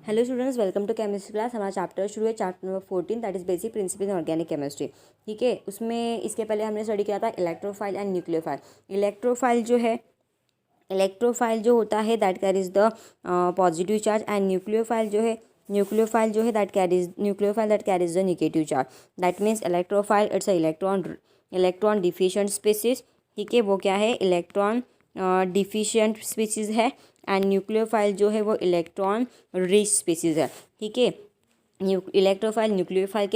Hello students, welcome to chemistry class. हमारा chapter शुरू है, chapter number 14, that is basic principle in organic chemistry. ठीक है, उसमें इसके पहले हमने स्टडी किया था इलेक्ट्रोफाइल एंड न्यूक्लियोफाइल। इलेक्ट्रोफाइल जो होता है that carries the positive charge, and nucleophile जो है that carries the negative charge. That means electrophile it's a electron deficient species. ठीक है, वो क्या है, इलेक्ट्रॉन डिफिशिएंट स्पीसीज है। एंड न्यूक्लियोफाइल जो है वो इलेक्ट्रॉन रिच स्पीसीज है। ठीक है, इलेक्ट्रोफाइल न्यूक्लियोफाइल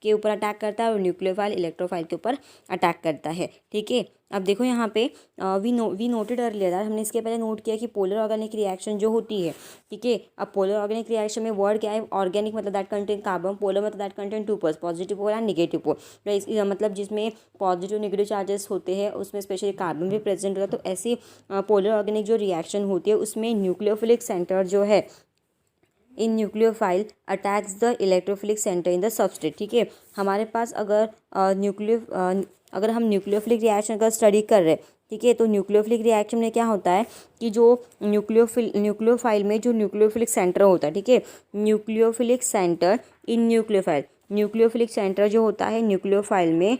के ऊपर अटैक करता है और न्यूक्लियोफाइल इलेक्ट्रोफाइल के ऊपर अटैक करता है। ठीक है, अब देखो यहाँ पे वी नोटेड अर्लियर दैट, हमने इसके पहले नोट किया कि पोलर ऑर्गेनिक रिएक्शन जो होती है। ठीक है, अब पोलर ऑर्गेनिक रिएक्शन में वर्ड क्या है, ऑर्गेनिक मतलब दैट कंटेन कार्बन, पोलर मतलब that contain two poles, positive pole and negative pole. मतलब जिसमें पॉजिटिव नेगेटिव चार्जेस होते हैं उसमें स्पेशली कार्बन भी प्रेजेंट होता है। तो ऐसी पोलर ऑर्गेनिक जो रिएक्शन होती है उसमें न्यूक्लियोफिलिक सेंटर जो है in nucleophile attacks the electrophilic centre in the substrate. ठीक है, हमारे पास अगर हम न्यूक्लियोफिलिक रिएक्शन का स्टडी कर रहे हैं, ठीक है, तो न्यूक्लियोफिलिक रिएक्शन में क्या होता है कि जो न्यूक्लियोफाइल में जो न्यूक्लियोफिलिक सेंटर होता है, ठीक है, न्यूक्लियोफिलिक सेंटर इन न्यूक्लियोफिलिक सेंटर जो होता है न्यूक्लियोफाइल में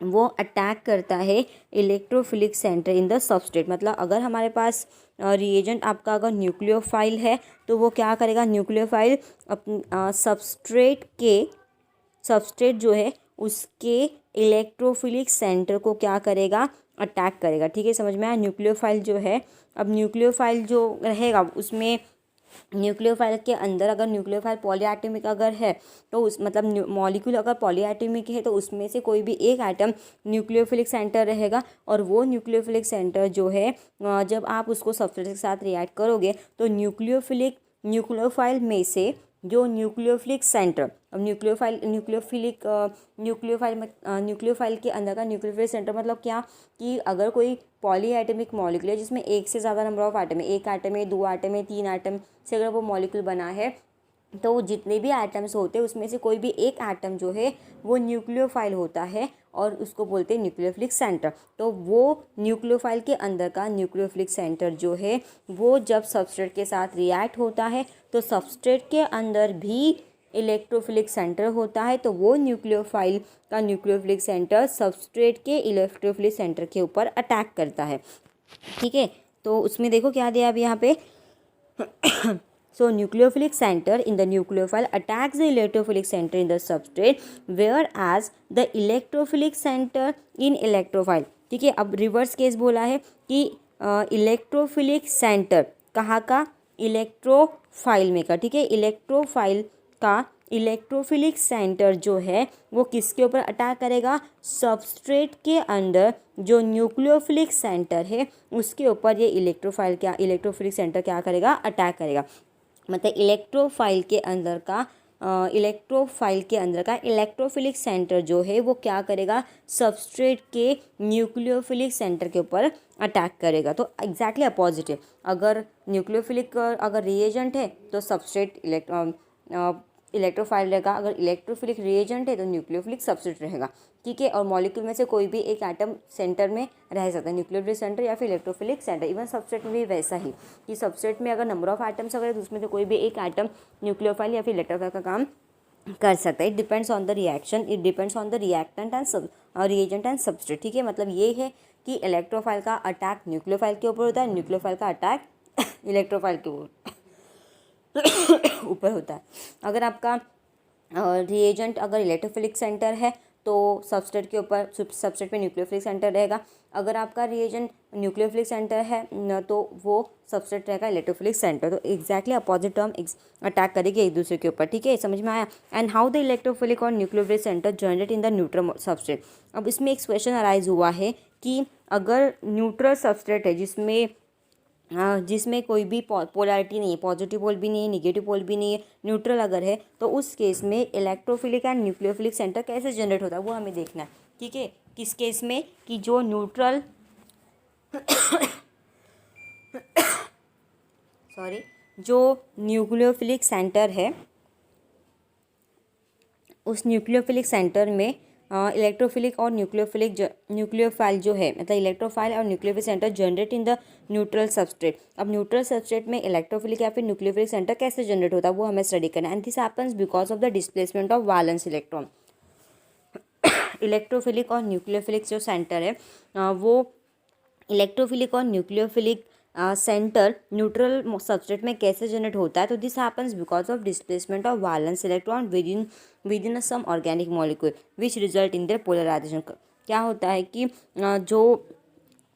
वो अटैक करता है electrophilic centre in the substrate. मतलब अगर हमारे पास रिएजेंट आपका अगर न्यूक्लियोफाइल है तो वो क्या करेगा, न्यूक्लियोफाइल सबस्ट्रेट जो है उसके इलेक्ट्रोफिलिक सेंटर को क्या करेगा, अटैक करेगा। ठीक है, समझ में आया। न्यूक्लियोफाइल जो है, अब न्यूक्लियोफाइल जो रहेगा उसमें न्यूक्लियोफाइल के अंदर अगर न्यूक्लियोफाइल पॉलीएटॉमिक अगर है तो उस मतलब मॉलिक्यूल अगर पॉलीएटॉमिक है तो उसमें से कोई भी एक एटम न्यूक्लियोफिलिक सेंटर रहेगा। और वो न्यूक्लियोफिलिक सेंटर जो है जब आप उसको सबस्ट्रेट के साथ रिएक्ट करोगे तो न्यूक्लियोफाइल में से जो न्यूक्लियोफिलिक सेंटर, अब न्यूक्लियोफाइल के अंदर का न्यूक्लियोफिलिक सेंटर मतलब क्या, कि अगर कोई पॉलीएटॉमिक मॉलिक्यूल है जिसमें एक से ज़्यादा नंबर ऑफ एटम है, एक एटम है, दो एटम है, तीन एटम से अगर वो मॉलिक्यूल बना है तो जितने भी एटम्स होते हैं उसमें से कोई भी एक एटम जो है वो न्यूक्लियोफाइल होता है और उसको बोलते हैं न्यूक्लियोफिलिक सेंटर। तो वो न्यूक्लियोफाइल के अंदर का न्यूक्लियोफिलिक सेंटर जो है वो जब सबस्ट्रेट के साथ रिएक्ट होता है तो सबस्ट्रेट के अंदर भी इलेक्ट्रोफिलिक सेंटर होता है। तो वो न्यूक्लियोफाइल का न्यूक्लियोफिलिक सेंटर सबस्ट्रेट के इलेक्ट्रोफिलिक सेंटर के ऊपर अटैक करता है। ठीक है, तो उसमें देखो क्या दिया अभी यहाँ पे So nucleophilic center in the nucleophile attacks the electrophilic center in the substrate, whereas the electrophilic center in electrophile। ठीक है, अब रिवर्स केस बोला है कि इलेक्ट्रोफिलिक सेंटर कहाँ का, इलेक्ट्रोफाइल में का। ठीक है, इलेक्ट्रोफाइल का इलेक्ट्रोफिलिक सेंटर जो है वो किसके ऊपर अटैक करेगा, सबस्ट्रेट के अंदर जो न्यूक्लियोफिलिक सेंटर है उसके ऊपर ये इलेक्ट्रोफिलिक सेंटर क्या करेगा, अटैक करेगा। मतलब इलेक्ट्रोफाइल के अंदर का इलेक्ट्रोफिलिक सेंटर जो है वो क्या करेगा, सबस्ट्रेट के न्यूक्लियोफिलिक सेंटर के ऊपर अटैक करेगा। तो एग्जैक्टली अपोजिट है, अगर न्यूक्लियोफिलिक अगर रिएजेंट है तो सबस्ट्रेट इलेक्ट्रोफाइल रहेगा, अगर इलेक्ट्रोफिलिक रिएजेंट है तो न्यूक्लियोफिलिक सबस्ट्रेट रहेगा। ठीक है, और मॉलिक्यूल में से कोई भी एक एटम सेंटर में रह सकता है, न्यूक्लियोफिलिक सेंटर या फिर इलेक्ट्रोफिलिक सेंटर। इवन सबस्ट्रेट में भी वैसा ही कि सबस्ट्रेट में अगर नंबर ऑफ एटम्स अगर तो उसमें से कोई भी एक एटम न्यूक्लियोफाइल या फिर इलेक्ट्रोफाइल का काम कर सकता है। It depends on the reaction, it depends on the reactant and reagent and substrate. ठीक है, मतलब ये है कि इलेक्ट्रोफाइल का अटैक न्यूक्लियोफाइल के ऊपर होता है, न्यूक्लियोफाइल का अटैक इलेक्ट्रोफाइल के ऊपर होता है। अगर आपका रिएजेंट अगर इलेक्ट्रोफिलिक सेंटर है तो सबस्ट्रेट के ऊपर सबस्ट्रेट पे न्यूक्लियोफिलिक सेंटर रहेगा। अगर आपका रिएजेंट न्यूक्लियोफिलिक सेंटर है तो वो सबस्ट्रेट रहेगा इलेक्ट्रोफिलिक सेंटर। तो एग्जैक्टली अपोजिट टर्म अटैक करेगी एक दूसरे के ऊपर। ठीक है, समझ में आया। एंड हाउ द इलेक्ट्रोफिलिक और nucleophilic centre generate in the neutral substrate. अब इसमें एक क्वेश्चन अराइज हुआ है कि अगर न्यूट्रल सबस्ट्रेट है जिसमें कोई भी पोलैरिटी नहीं है, पॉजिटिव पोल भी नहीं है, नेगेटिव पोल भी नहीं है, न्यूट्रल अगर है तो उस केस में इलेक्ट्रोफिलिक एंड न्यूक्लियोफिलिक सेंटर कैसे जनरेट होता है वो हमें देखना है। ठीक है, किस केस में, कि जो न्यूट्रल जो न्यूक्लियोफिलिक सेंटर है उस न्यूक्लियोफिलिक सेंटर में इलेक्ट्रोफिलिक और न्यूक्लियोफाइल जो है, मतलब इलेक्ट्रोफाइल और nucleophilic centre generate in the neutral substrate. अब न्यूट्रल सबस्ट्रेट में इलेक्ट्रोफिलिक या फिर न्यूक्लियोफिलिक सेंटर कैसे जनरेट होता है वो हमें स्टडी करना है। And this happens because of the displacement of valence electron. Electrophilic और न्यूक्लियोफिलिक जो सेंटर है वो इलेक्ट्रोफिलिक और न्यूक्लियोफिलिक सेंटर न्यूट्रल सबस्ट्रेट में कैसे जनरेट होता है, तो this happens because of displacement of valence electron within some organic molecule which result in their polarization. क्या होता है कि जो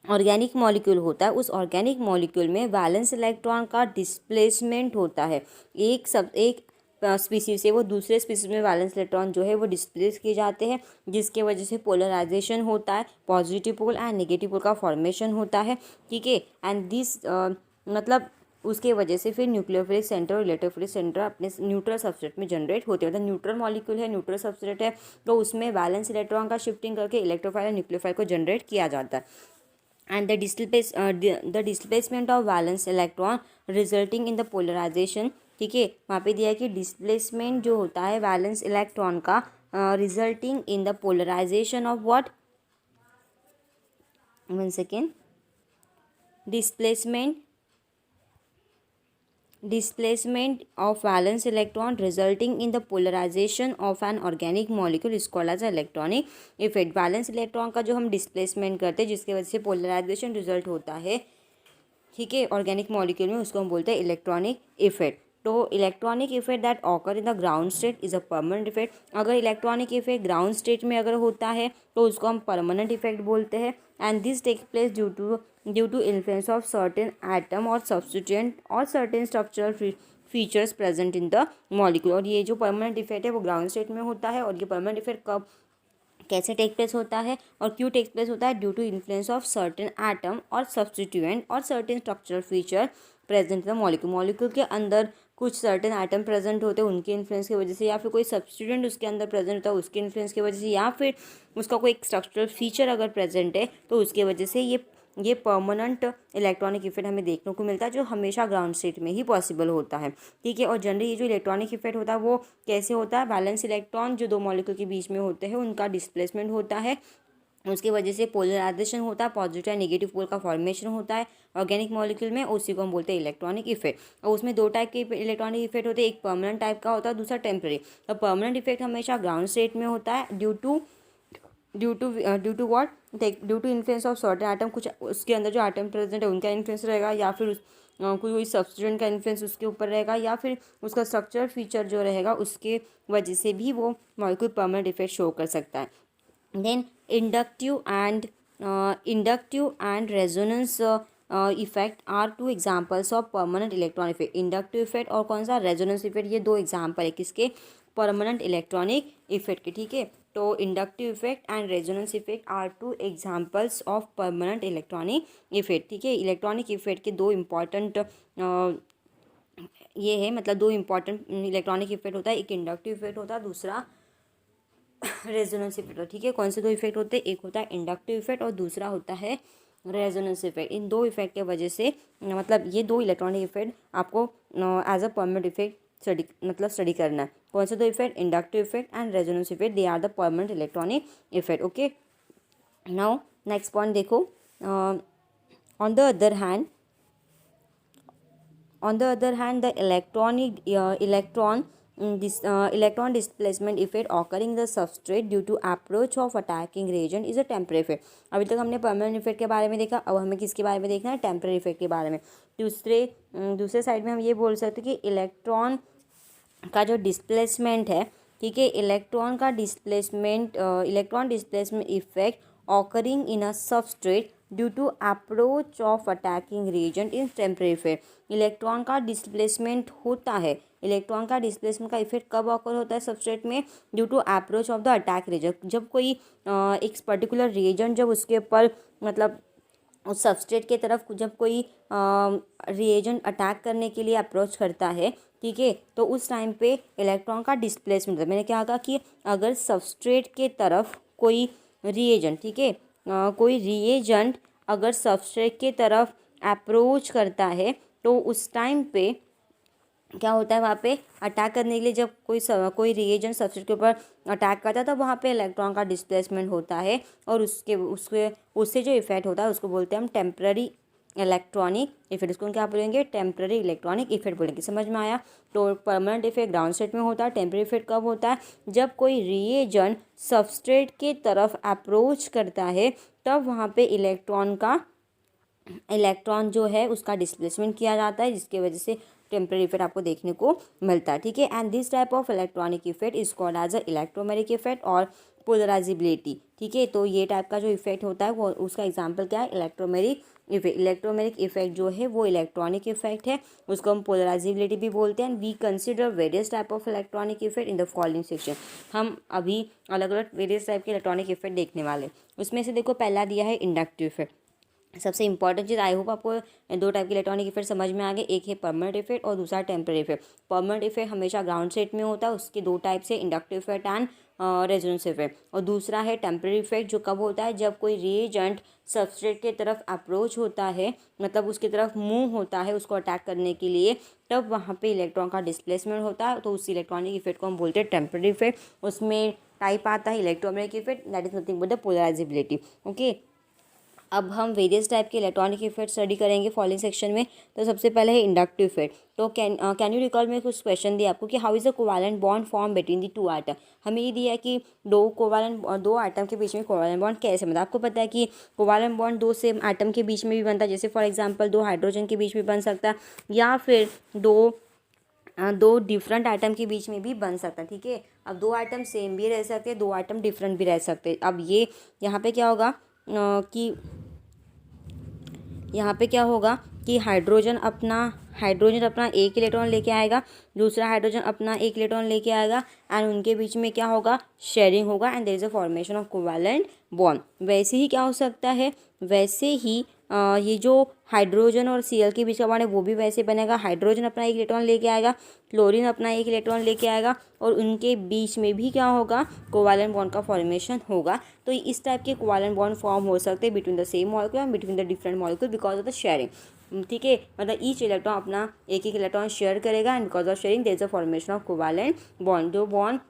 ऑर्गेनिक मॉलिक्यूल होता है उस ऑर्गेनिक मॉलिक्यूल में वैलेंस इलेक्ट्रॉन का डिस्प्लेसमेंट होता है। एक स्पीसीज से वो दूसरे स्पीसीज में वैलेंस इलेक्ट्रॉन जो है वो डिस्प्लेस किए जाते हैं, जिसके वजह से पोलराइजेशन होता है, positive pole and negative pole का फॉर्मेशन होता है, ठीक है। एंड दिस मतलब उसके वजह से फिर न्यूक्लियोफिलिक सेंटर और इलेक्ट्रोफिलिक सेंटर अपने न्यूट्रल सबस्ट्रेट में जनरेट होते हैं। मतलब न्यूट्रल मॉलिक्यूल है, न्यूट्रल सबस्ट्रेट है, तो उसमें वैलेंस इलेक्ट्रॉन का शिफ्टिंग करके इलेक्ट्रोफाइल और न्यूक्लियोफाइल को जनरेट किया जाता है। And the displacement of valence electron resulting in the polarization, ठीक है, वहाँ पे दिया है कि डिस्प्लेसमेंट जो होता है वैलेंस इलेक्ट्रॉन का resulting in the polarization of what, 1 second, displacement of valence electron resulting in the polarization of an organic molecule is called as electronic effect। Valence electron का जो हम डिस्प्लेसमेंट करते हैं जिसकी वजह से पोलराइजेशन रिजल्ट होता है, ठीक है, ऑर्गेनिक मॉलिक्यूल में, उसको हम बोलते हैं इलेक्ट्रॉनिक इफेक्ट। तो electronic effect that occur in the ground state is a permanent effect. अगर इलेक्ट्रॉनिक इफेक्ट ग्राउंड स्टेट में अगर होता है तो उसको हम परमानेंट इफेक्ट बोलते हैं। And this take place due to influence of certain atom और सब्स्टिट्यूएंट और certain structural features present in the molecule. और ये जो परमानेंट इफेक्ट है वो ग्राउंड स्टेट में होता है। और ये परमानेंट इफेक्ट कब कैसे टेक प्लेस होता है और क्यों टेक प्लेस होता है, due to influence of certain atom और सब्स्टिट्यूएंट और certain structural feature present in the molecule. Molecule के अंदर कुछ सर्टेन एटम प्रेजेंट होते हैं उनके इन्फ्लुएंस की वजह से, या फिर कोई सब्स्टिट्यूएंट उसके अंदर प्रेजेंट होता है उसके इन्फ्लुएंस की वजह से, या फिर उसका कोई स्ट्रक्चरल फीचर अगर प्रेजेंट है तो उसके वजह से ये परमानेंट इलेक्ट्रॉनिक इफेक्ट हमें देखने को मिलता है, जो हमेशा ग्राउंड स्टेट में ही पॉसिबल होता है, ठीक है। और जनरली ये जो इलेक्ट्रॉनिक इफेक्ट होता है वो कैसे होता है, वैलेंस इलेक्ट्रॉन जो दो मॉलिक्यूल के बीच में होते हैं उनका डिस्प्लेसमेंट होता है, उसकी वजह से पोलराइजेशन होता है, पॉजिटिव एंड नेगेटिव पोल का फॉर्मेशन होता है ऑर्गेनिक मॉलिक्यूल में, उसी को हम बोलते हैं इलेक्ट्रॉनिक इफेक्ट। और उसमें दो टाइप के इलेक्ट्रॉनिक इफेक्ट होते हैं, एक परमानेंट टाइप का होता है, दूसरा टेम्परेरी। तो परमानेंट इफेक्ट हमेशा ग्राउंड स्टेट में होता है due to influence of certain atom, कुछ उसके अंदर जो एटम प्रेजेंट है उनका इन्फ्लुएंस रहेगा, या फिर कोई सब्स्टिट्यूएंट का इन्फ्लुएंस उसके ऊपर रहेगा, या फिर उसका स्ट्रक्चर फीचर जो रहेगा उसके वजह से भी वो मॉलिक्यूल परमानेंट इफेक्ट शो कर सकता है। Then inductive and resonance effect are two examples of permanent electronic effect. Inductive effect और कौन सा, रेजोनेंस इफेक्ट, ये दो एग्जाम्पल है किसके, परमानेंट इलेक्ट्रॉनिक इफेक्ट के, ठीक है। तो inductive effect and resonance effect are two examples of permanent electronic effect, ठीक है। इलेक्ट्रॉनिक इफेक्ट के दो इम्पॉर्टेंट ये है, मतलब दो इम्पॉर्टेंट इलेक्ट्रॉनिक इफेक्ट होता है, एक इंडक्टिव इफेक्ट होता है, दूसरा रेजोनेंस इफेक्ट, ठीक है। कौन से दो इफेक्ट होते हैं, एक होता है इंडक्टिव इफेक्ट और दूसरा होता है रेजोनेंस इफेक्ट। इन दो इफेक्ट के वजह से मतलब ये दो इलेक्ट्रॉनिक इफेक्ट आपको as a permanent effect study करना है। कौन से दो effect, inductive effect and resonance effect, they are the permanent electronic effect, okay. Now next point देखो, on the other hand the electron displacement effect occurring in the substrate due to approach of attacking reagent is a temporary effect। अभी तक हमने permanent effect के बारे में देखा, अब हमें किसके बारे में देखना है, टेम्पररी इफेक्ट के बारे में। दूसरे साइड में हम ये बोल सकते हैं कि इलेक्ट्रॉन का जो डिस्प्लेसमेंट है, ठीक है, electron displacement effect occurring in a substrate due to approach of attacking reagent in temporary effect. Electron का डिस्प्लेसमेंट होता है, इलेक्ट्रॉन का डिस्प्लेसमेंट का इफेक्ट कब ऑकर होता है सबस्ट्रेट में, due to approach of the attack reagent. जब कोई एक पर्टिकुलर रीजन जब उसके ऊपर मतलब उस सबस्ट्रेट के तरफ जब कोई रिएजेंट अटैक करने के लिए अप्रोच करता है, ठीक है, तो उस टाइम पे इलेक्ट्रॉन का डिस्प्लेसमेंट, मैंने क्या कहा कि अगर सबस्ट्रेट के तरफ कोई रिएजेंट, ठीक है, कोई रिएजेंट अगर सबस्ट्रेट के तरफ अप्रोच करता है तो उस टाइम पे क्या होता है वहाँ पे अटैक करने के लिए, जब कोई रिएजेंट सबस्ट्रेट के ऊपर अटैक करता है तब वहाँ पे इलेक्ट्रॉन का डिस्प्लेसमेंट होता है, और उससे जो इफेक्ट होता है उसको बोलते हैं हम टेम्पररी इलेक्ट्रॉनिक इफेक्ट। उसको क्या बोलेंगे? टेम्पररी इलेक्ट्रॉनिक इफेक्ट बोलेंगे। समझ में आया? तो परमानेंट इफेक्ट ग्राउंड स्टेट में होता है। टेम्पररी इफेक्ट कब होता है? जब कोई रिएजेंट सबस्ट्रेट के तरफ अप्रोच करता है तब वहाँ पे इलेक्ट्रॉन जो है उसका डिस्प्लेसमेंट किया जाता है, जिसकी वजह से टेम्पररी इफेक्ट आपको देखने को मिलता है। ठीक है, and this type of electronic effect is called as a electromagnetic effect और पोलराइजिबिलिटी। ठीक है, तो ये टाइप का जो इफेक्ट होता है वो उसका एग्जांपल क्या है? Electromagnetic effect. इलेक्ट्रोमैग्नेटिक इफेक्ट जो है वो इलेक्ट्रॉनिक इफेक्ट है, उसको हम पोलराइजिबिलिटी भी बोलते हैं। And we consider various type of electronic effect in the following section. हम अभी अलग अलग वेरियस टाइप के इलेक्ट्रॉनिक इफेक्ट देखने वाले। उसमें से देखो पहला दिया है इंडक्टिव इफेक्ट। सबसे इंपॉर्टेंट चीज़, आई होप आपको दो टाइप के इलेक्ट्रॉनिक इफेक्ट समझ में आ गए। एक है परमानेंट इफेक्ट और दूसरा टेम्पररी इफेक्ट। परमानेंट इफेक्ट हमेशा ग्राउंड स्टेट में होता है, उसके दो टाइप से, inductive effect and resonance effect. और दूसरा है टेम्पररी इफेक्ट, जो कब होता है? जब कोई रिएजेंट सबस्ट्रेट के तरफ अप्रोच होता है, मतलब उसकी तरफ मूव होता है उसको अटैक करने के लिए, तब वहाँ पे इलेक्ट्रॉन का डिस्प्लेसमेंट होता है, तो उस इलेक्ट्रॉनिक इफेक्ट को हम बोलते हैं टेम्पररी इफेक्ट। उसमें टाइप आता है electromagnetic effect, that is nothing but the polarizability. Okay, अब हम वेरियस टाइप के इलेक्ट्रॉनिक इफेक्ट स्टडी करेंगे फॉलोइंग सेक्शन में। तो सबसे पहले है इंडक्टिव इफेक्ट। तो कैन यू रिकॉल में कुछ क्वेश्चन दिया आपको कि how is the covalent bond form between the two atom. हमें ये दिया है कि दो आइटम के बीच में कोवैलेंट बॉन्ड कैसे बनता है। आपको पता है कि कोवैलेंट बॉन्ड दो सेम आइटम के बीच में भी बनता है, जैसे फॉर एग्जाम्पल दो हाइड्रोजन के बीच में बन सकता है, या फिर दो डिफरेंट आइटम के बीच में भी बन सकता है। ठीक है, अब दो आइटम सेम भी रह सकते हैं, दो आइटम डिफरेंट भी रह सकते हैं। अब ये यहाँ पे क्या होगा कि यहाँ पे क्या होगा कि हाइड्रोजन अपना एक इलेक्ट्रॉन लेके आएगा, दूसरा हाइड्रोजन अपना एक इलेक्ट्रॉन लेके आएगा, एंड उनके बीच में क्या होगा? शेयरिंग होगा, and there is a formation of covalent bond. वैसे ही क्या हो सकता है? वैसे ही ये जो हाइड्रोजन और Cl के बीच का बॉन्ड है वो भी वैसे बनेगा। हाइड्रोजन अपना एक इलेक्ट्रॉन लेके आएगा, क्लोरीन अपना एक इलेक्ट्रॉन लेके आएगा, और उनके बीच में भी क्या होगा? कोवैलेंट बॉन्ड का फॉर्मेशन होगा। तो इस टाइप के कोवैलेंट बॉन्ड फॉर्म हो सकते हैं between the same molecule and between the different molecule because of the sharing. ठीक है, मतलब ईच इलेक्ट्रॉन अपना एक इलेक्ट्रॉन शेयर करेगा, and because of sharing their is a formation of covalent bond. जो बॉन्ड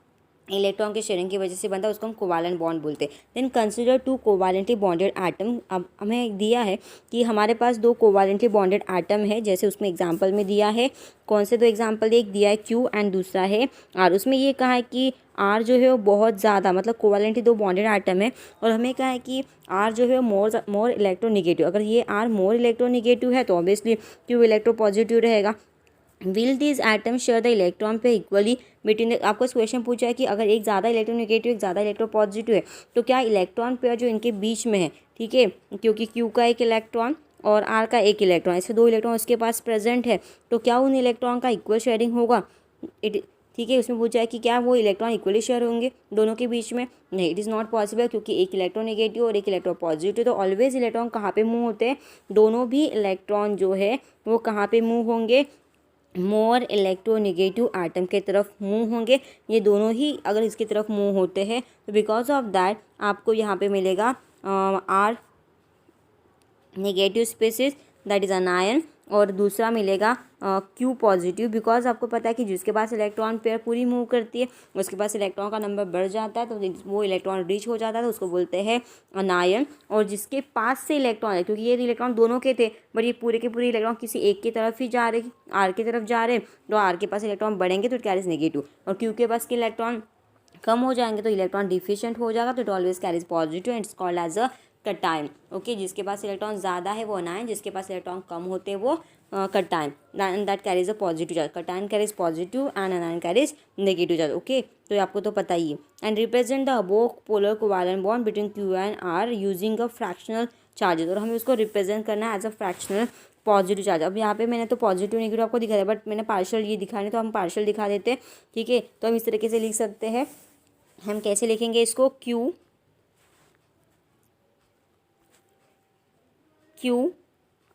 इलेक्ट्रॉन के शेयरिंग की वजह से बनता है उसको हम कोवैलेंट बॉन्ड बोलते हैं। Then consider two covalently bonded atom. अब हमें दिया है कि हमारे पास दो कोवैलेंटली बॉन्डेड एटम है, जैसे उसमें एग्जांपल में दिया है। कौन से दो एग्जांपल? एक दिया है Q एंड दूसरा है R। उसमें ये कहा है कि R जो है वो बहुत ज़्यादा, मतलब कोवैलेंटली दो बॉन्डेड एटम है, और हमें कहा है कि R जो है मोर इलेक्ट्रोनिगेटिव। अगर ये R मोर इलेक्ट्रोनिगेटिव है तो ऑब्वियसली Q इलेक्ट्रोपॉजिटिव रहेगा। Will this atom share the electron पे इक्वली बिटवीन द। आपको क्वेश्चन पूछा है कि अगर एक ज़्यादा इलेक्ट्रोनिगेटिव एक ज़्यादा इलेक्ट्रोपॉजिटिव है तो क्या इलेक्ट्रॉन पेयर जो इनके बीच में है, ठीक है, क्योंकि Q का एक इलेक्ट्रॉन और R का एक इलेक्ट्रॉन, ऐसे दो इलेक्ट्रॉन उसके पास प्रेजेंट है, तो क्या उन इलेक्ट्रॉन का इक्वल शेयरिंग होगा? ठीक है, उसमें पूछा है कि क्या वो इलेक्ट्रॉन इक्वली शेयर होंगे दोनों के बीच में? नहीं, इट इज़ नॉट पॉसिबल, क्योंकि एक इलेक्ट्रोनिगेटिव और एक इलेक्ट्रोपॉजिटिव, तो ऑलवेज इलेक्ट्रॉन कहाँ पे मूव होते हैं? दोनों भी इलेक्ट्रॉन जो है वो कहाँ पे मूव होंगे? मोर इलेक्ट्रोनिगेटिव आइटम के तरफ मूव होंगे। ये दोनों ही अगर इसकी तरफ मूव होते हैं तो बिकॉज ऑफ दैट आपको यहाँ पे मिलेगा are negative species, that is anion, और दूसरा मिलेगा Q पॉजिटिव। बिकॉज आपको पता है कि जिसके पास इलेक्ट्रॉन पेयर पूरी मूव करती है उसके पास इलेक्ट्रॉन का नंबर बढ़ जाता है, तो वो इलेक्ट्रॉन रीच हो जाता है, तो उसको बोलते हैं अनायन। और जिसके पास से इलेक्ट्रॉन है, क्योंकि ये इलेक्ट्रॉन दोनों के थे बट ये पूरे के पूरे इलेक्ट्रॉन किसी एक की तरफ ही जा रहे, R की तरफ जा रहे, तो R के पास इलेक्ट्रॉन बढ़ेंगे तो इट कैरीज नेगेटिव, और Q के पास के इलेक्ट्रॉन कम हो जाएंगे तो इलेक्ट्रॉन डिफिशिएंट हो जाएगा, तो it always carries positive and it's called as a cation. Okay, जिसके पास इलेक्ट्रॉन ज़्यादा है वो अनायन, जिसके पास इलेक्ट्रॉन कम होते हैं वो cation, and that carries a positive charge. Cation carries positive and anion carries negative charge. Okay, तो आपको तो पता ही है। And represent the above polar covalent bond between Q and R using a fractional charges, और हमें उसको represent करना है as a fractional positive charge. अब यहाँ पे मैंने तो पॉजिटिव नेगेटिव आपको दिखाया, बट मैंने पार्शियल ये दिखा नहीं, तो हम पार्शियल दिखा देते हैं। ठीक है, तो हम इस तरीके से लिख सकते हैं। हम कैसे लिखेंगे इसको? Q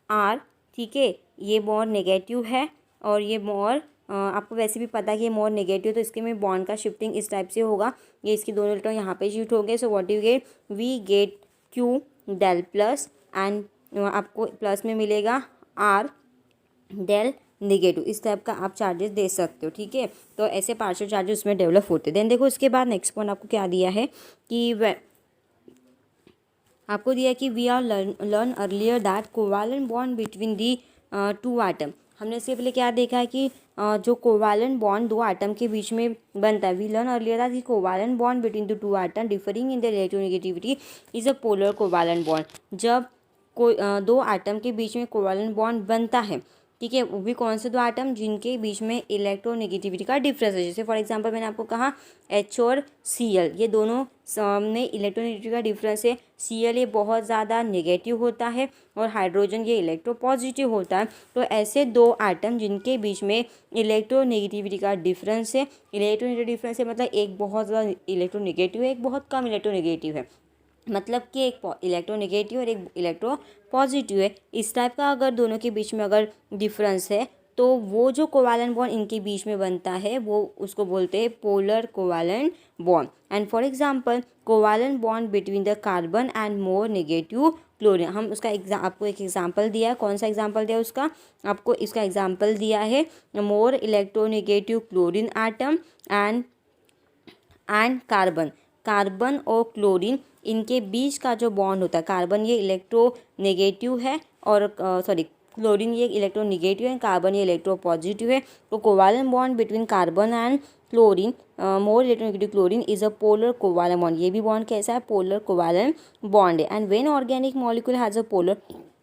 R, ठीक है, ये मोर नेगेटिव है और ये मोर आपको वैसे भी पता है कि ये मोर नेगेटिव, तो इसके में बॉन्ड का शिफ्टिंग इस टाइप से होगा। ये इसके दोनों इलेक्ट्रॉन यहाँ पे शिफ्ट हो गए, so what you get? We get Q del plus, and आपको प्लस में मिलेगा R डेल नेगेटिव, इस टाइप का आप चार्जेस दे सकते हो, ठीक है। तो ऐसे पार्शियल चार्जेस उसमें डेवलप होते हैं। देन देखो इसके बाद नेक्स्ट पॉइंट आपको क्या दिया है कि आपको दिया कि we are learn earlier that covalent bond between the two atom. हमने इससे पहले क्या देखा है कि जो कोवैलेंट बॉन्ड दो एटम के बीच में बनता है, we learn earlier that the covalent bond between the two atom differing in the electronegativity is a polar covalent bond. जब कोई दो एटम के बीच में कोवैलेंट बॉन्ड बनता है, ठीक है, वो भी कौन से दो एटम जिनके बीच में इलेक्ट्रोनेगेटिविटी का डिफरेंस है। जैसे फॉर एग्जांपल मैंने आपको कहा H और Cl, ये दोनों में इलेक्ट्रोनेगेटिविटी का डिफरेंस है। Cl ये बहुत ज़्यादा नेगेटिव होता है और हाइड्रोजन ये इलेक्ट्रोपॉजिटिव होता है। तो ऐसे दो एटम जिनके बीच में इलेक्ट्रोनेगेटिविटी का डिफरेंस है, इलेक्ट्रोनेगेटिव डिफरेंस है मतलब एक बहुत ज़्यादा इलेक्ट्रोनेगेटिव है, एक बहुत कम इलेक्ट्रोनेगेटिव है, मतलब कि एक इलेक्ट्रोनेगेटिव और एक इलेक्ट्रो पॉजिटिव है। इस टाइप का अगर दोनों के बीच में अगर डिफरेंस है तो वो जो कोवैलेंट बॉन्ड इनके बीच में बनता है वो उसको बोलते हैं polar covalent bond. And for example covalent bond between the carbon and more negative chlorine, हम उसका आपको एक एग्जांपल दिया है। कौन सा एग्जांपल दिया उसका, आपको इसका एग्जांपल दिया है more electronegative chlorine atom and carbon और क्लोरीन, इनके बीच का जो बॉन्ड होता है, कार्बन ये इलेक्ट्रोनेगेटिव है और क्लोरीन ये इलेक्ट्रोनेगेटिव है, कार्बन ये इलेक्ट्रोपॉजिटिव है। तो covalent bond between carbon and chlorine more electronegative chlorine is a polar covalent bond. ये भी बॉन्ड कैसा है, पोलर कोवैलेंट बॉन्ड है। And when organic molecule has a polar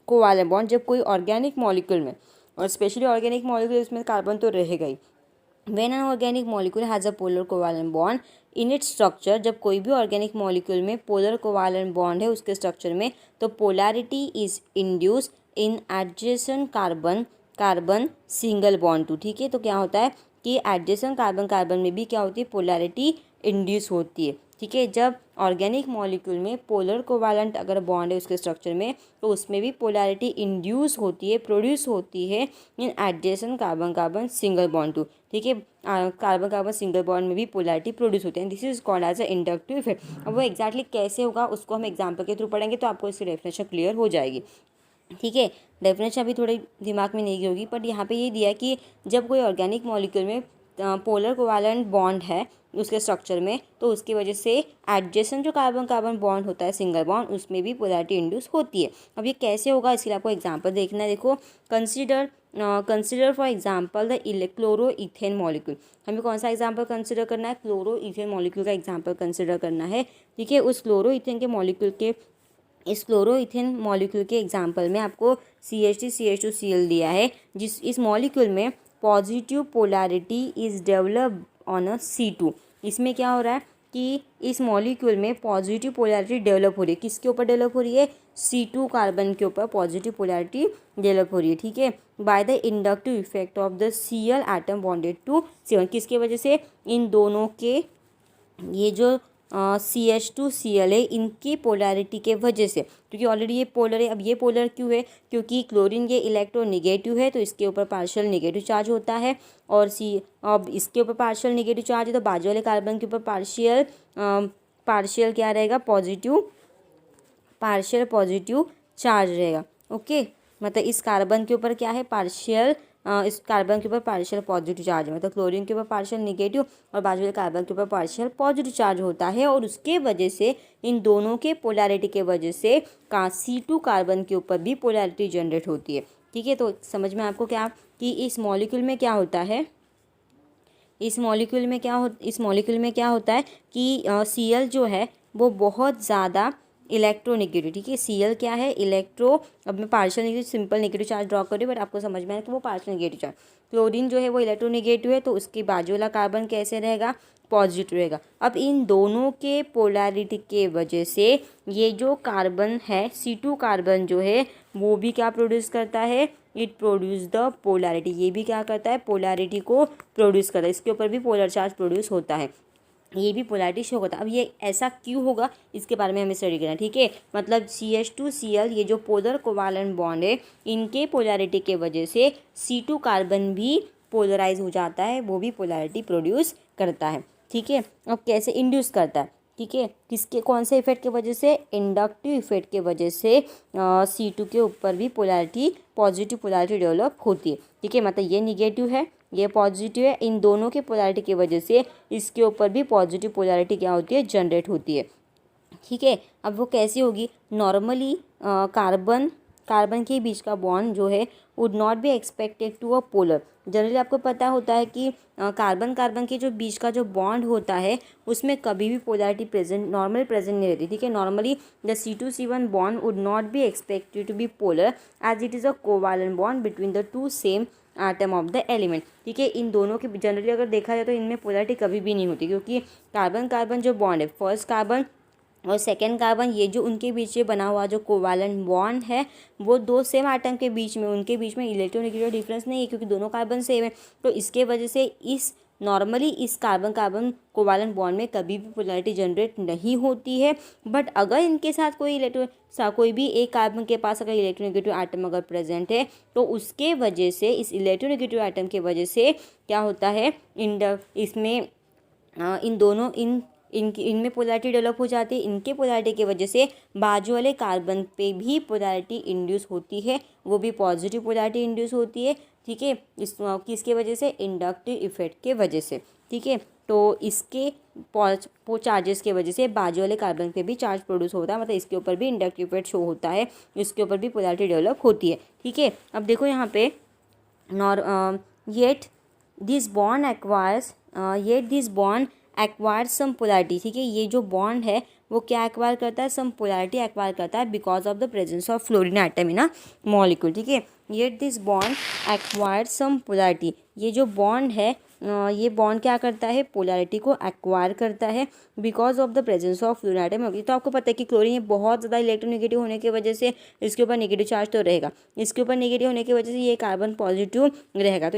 covalent bond, जब कोई ऑर्गेनिक मॉलिक्यूल में, और स्पेशली ऑर्गेनिक मॉलिक्यूल इसमें कार्बन तो रहेगा ही, when an organic molecule has a polar covalent bond in its structure, जब कोई भी ऑर्गेनिक मॉलिक्यूल में पोलर कोवैलेंट बॉन्ड है उसके स्ट्रक्चर में, तो polarity is induce in adjacent carbon single bond to, ठीक है। तो क्या होता है कि एडजेसेंट कार्बन में भी क्या होती है, पोलैरिटी इंड्यूस होती है, ठीक है। जब ऑर्गेनिक मॉलिक्यूल में पोलर कोवैलेंट अगर बॉन्ड है उसके स्ट्रक्चर में, तो उसमें भी पोलैरिटी इंड्यूस होती है, प्रोड्यूस होती है in adjacent carbon single bond to, ठीक है। कार्बन सिंगल बॉन्ड में भी पोलैरिटी प्रोड्यूस होते हैं। This is called as a inductive effect. अब वो एक्जैक्टली कैसे होगा उसको हम एग्जाम्पल के थ्रू पढ़ेंगे तो आपको इसकी डेफिनेशन क्लियर हो जाएगी, ठीक है। डेफिनेशन अभी थोड़ी दिमाग में नहीं होगी, बट यहाँ पे ये दिया कि जब कोई ऑर्गेनिक मॉलिक्यूल में पोलर कोवैलेंट बॉन्ड है उसके स्ट्रक्चर में, तो उसकी वजह से एडजेसेंट जो कार्बन क्लोरीन होता है सिंगल बॉन्ड, उसमें भी पोलैरिटी इंड्यूस होती है। अब ये कैसे होगा इसके लिए आपको एग्जांपल देखना है। देखो consider for example the chloroethane molecule. हमें कौन सा एग्जांपल कंसिडर करना है, क्लोरोइथेन मॉलिक्यूल का एग्जांपल कंसिडर करना है, ठीक है। उस क्लोरोइथेन के मॉलिक्यूल के इस क्लोरोइथेन मॉलिक्यूल के एग्जांपल में आपको CH2CH2Cl दिया है, इस मॉलिक्यूल में positive polarity is develop on a C2। इसमें क्या हो रहा है कि इस मॉलिक्यूल में पॉजिटिव पोलैरिटी डेवलप हो रही है। किसके ऊपर डेवलप हो रही है, C2 कार्बन के ऊपर पॉजिटिव पोलैरिटी डेवलप हो रही है, ठीक है, by the inductive effect of the Cl atom bonded to C1। किसके वजह से, इन दोनों के ये जो CH2Cl है इनकी पोलैरिटी के वजह से, क्योंकि ऑलरेडी ये पोलर है। अब ये पोलर क्यों है, क्योंकि क्लोरीन ये इलेक्ट्रोनेगेटिव है तो इसके ऊपर पार्शियल नेगेटिव चार्ज होता है, और अब इसके ऊपर पार्शियल नेगेटिव चार्ज है तो बाजू वाले कार्बन के ऊपर पार्शियल क्या रहेगा, पार्शियल पॉजिटिव चार्ज रहेगा, ओके। मतलब इस कार्बन के ऊपर क्या है, इस कार्बन के ऊपर पार्शियल पॉजिटिव चार्ज है, मतलब क्लोरीन के ऊपर पार्शियल नेगेटिव और बाजू वाले कार्बन के ऊपर पार्शियल पॉजिटिव चार्ज होता है, और उसके वजह से इन दोनों के पोलैरिटी के वजह से C2 कार्बन के ऊपर भी पोलैरिटी जनरेट होती है, ठीक है। तो समझ में आपको क्या कि इस मॉलिक्यूल में क्या होता है, इस मॉलिक्यूल में क्या होता है कि Cl जो है वो बहुत ज़्यादा इलेक्ट्रोनेगेटिव, ठीक है। Cl क्या है, अब मैं partial negative simple negative charge draw कर रही हूँ, बट आपको समझ में आया कि वो पार्शियल नेगेटिव चार्ज। क्लोरीन जो है वो इलेक्ट्रोनेगेटिव है तो उसके बाजू वाला कार्बन कैसे रहेगा, पॉजिटिव रहेगा। अब इन दोनों के पोलैरिटी के वजह से ये जो कार्बन है C2 कार्बन जो है वो भी क्या प्रोड्यूस करता है, इट प्रोड्यूस द पोलैरिटी। ये भी क्या करता है, पोलैरिटी को प्रोड्यूस करता है, इसके ऊपर भी पोलर चार्ज प्रोड्यूस होता है, ये भी पोलैरिटी शो होता है। अब ये ऐसा क्यों होगा इसके बारे में हमें स्टडी करना है, ठीक है। मतलब CH2Cl ये जो पोलर कोवैलेंट बॉन्ड है इनके पोलैरिटी के वजह से C2 कार्बन भी पोलराइज हो जाता है, वो भी पोलैरिटी प्रोड्यूस करता है, ठीक है। अब कैसे इंड्यूस करता है, ठीक है, किसके कौन से इफेक्ट की वजह से, इंडक्टिव इफेक्ट के वजह से C2 के ऊपर भी पोलैरिटी, पॉजिटिव पोलैरिटी डेवलप होती है। ठीक है, मतलब ये निगेटिव है, ये पॉजिटिव है, इन दोनों की पोलैरिटी की वजह से इसके ऊपर भी पॉजिटिव पोलैरिटी क्या होती है, जनरेट होती है। ठीक है, अब वो कैसी होगी, नॉर्मली कार्बन के बीच का बॉन्ड जो है would not be expected to a polar. Generally आपको पता होता है कि कार्बन के जो बीच का जो बॉन्ड होता है उसमें कभी भी पोलैरिटी प्रेजेंट, नॉर्मली प्रेजेंट नहीं रहती। ठीक है, normally the C2C1 bond would not be expected to be polar as it is a covalent bond between the two same atom of the element. ठीक है, इन दोनों की जनरली अगर देखा जाए तो इनमें पोलैरिटी कभी भी नहीं होती, क्योंकि कार्बन जो बॉन्ड है, फर्स्ट कार्बन और सेकेंड कार्बन, ये जो उनके बीच में बना हुआ जो कोवैलेंट बॉन्ड है वो दो सेम आटम के बीच में, उनके बीच में इलेक्ट्रोनेगेटिव डिफरेंस नहीं है, क्योंकि दोनों कार्बन सेम है। तो इसके वजह से इस नॉर्मली इस कार्बन कोवैलेंट बॉन्ड में कभी भी पोलैरिटी जनरेट नहीं होती है। बट अगर इनके साथ कोई भी एक कार्बन के पास अगर इलेक्ट्रोनेगेटिव आटम अगर प्रेजेंट है तो उसके वजह से, इस इलेक्ट्रोनेगेटिव आटम के वजह से क्या होता है, इनमें पोलैरिटी डेवलप हो जाती है। इनके पोलैरिटी की वजह से बाजू वाले कार्बन पे भी पोलैरिटी इंड्यूस होती है, वो भी पॉजिटिव पोलैरिटी इंड्यूस होती है। ठीक है, किसके वजह से, इंडक्टिव इफेक्ट के वजह से। ठीक है, तो इसके चार्जेस के वजह से बाजू वाले कार्बन पे भी चार्ज प्रोड्यूस होता है, मतलब इसके ऊपर भी इंडक्टिव इफेक्ट शो होता है, इसके ऊपर भी पोलैरिटी डेवलप होती है। ठीक है, अब देखो यहाँ पे yet this bond acquire some polarity. ठीक है, ये जो बॉन्ड है वो क्या एक्वायर करता है, सम पोलैरिटी एक्वायर करता है because of the presence of fluorine atom in a molecule. ठीक है, yet this bond acquire some polarity, ये जो बॉन्ड है ये बॉन्ड क्या करता है, पोलैरिटी को एक्वायर करता है because of the presence of fluorine atom. तो आपको पता है कि क्लोरीन ये बहुत ज़्यादा इलेक्ट्रोनेगेटिव होने की वजह से इसके ऊपर नेगेटिव चार्ज तो रहेगा, इसके ऊपर नेगेटिव होने की वजह से ये कार्बन पॉजिटिव रहेगा। तो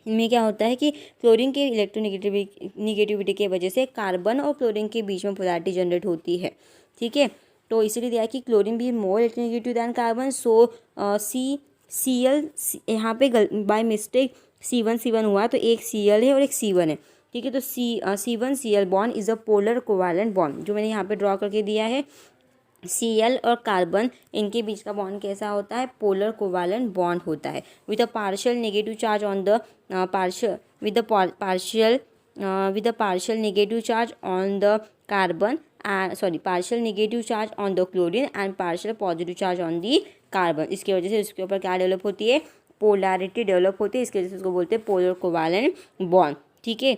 इनमें क्या होता है कि क्लोरीन के इलेक्ट्रोनेगेटिविटी की वजह से कार्बन और क्लोरीन के बीच में पोलैरिटी जनरेट होती है। ठीक है, तो इसीलिए दिया कि क्लोरीन भी more electronegative then carbon, so Cl यहाँ पे बाय मिस्टेक C1 हुआ, तो एक Cl है और एक C1 है। ठीक है, तो C1Cl bond is a polar covalent bond, जो मैंने यहाँ पे ड्रॉ करके दिया है। Cl और कार्बन इनके बीच का बॉन्ड कैसा होता है, पोलर कोवैलेंट बॉन्ड होता है with a partial negative charge on the partial negative charge on the carbon, partial negative charge on the chlorine and partial positive charge on the carbon। इसकी वजह से इसके ऊपर क्या डेवलप होती है, पोलैरिटी डेवलप होती है, इसकी वजह से उसको बोलते हैं पोलर कोवैलेंट बॉन्ड। ठीक है,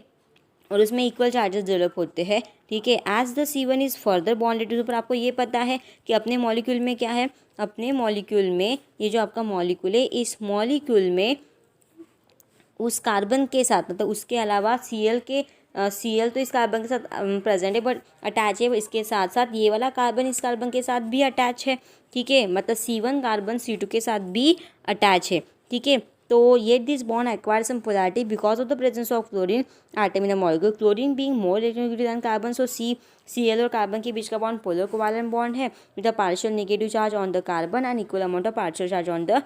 और उसमें इक्वल चार्जेस डेवलप होते हैं। ठीक है, as the C1 is further bonded to, पर आपको ये पता है कि अपने मॉलिक्यूल में क्या है, अपने मॉलिक्यूल में ये जो आपका मॉलिक्यूल है, इस मॉलिक्यूल में उस कार्बन के साथ, मतलब उसके अलावा Cl तो इस कार्बन के साथ प्रेजेंट है बट अटैच है, इसके साथ साथ ये वाला कार्बन इस कार्बन के साथ भी अटैच है। ठीक है, मतलब C1 कार्बन C2 के साथ भी अटैच है। ठीक है, तो ये this bond acquire some polarity because of the presence of chlorine atom in a molecule, chlorine being more electronegative than carbon, so Cl और कार्बन के बीच का बॉन्ड पोलर कोवैलेंट बॉन्ड है with a partial negative charge on the carbon and equal amount of partial charge on the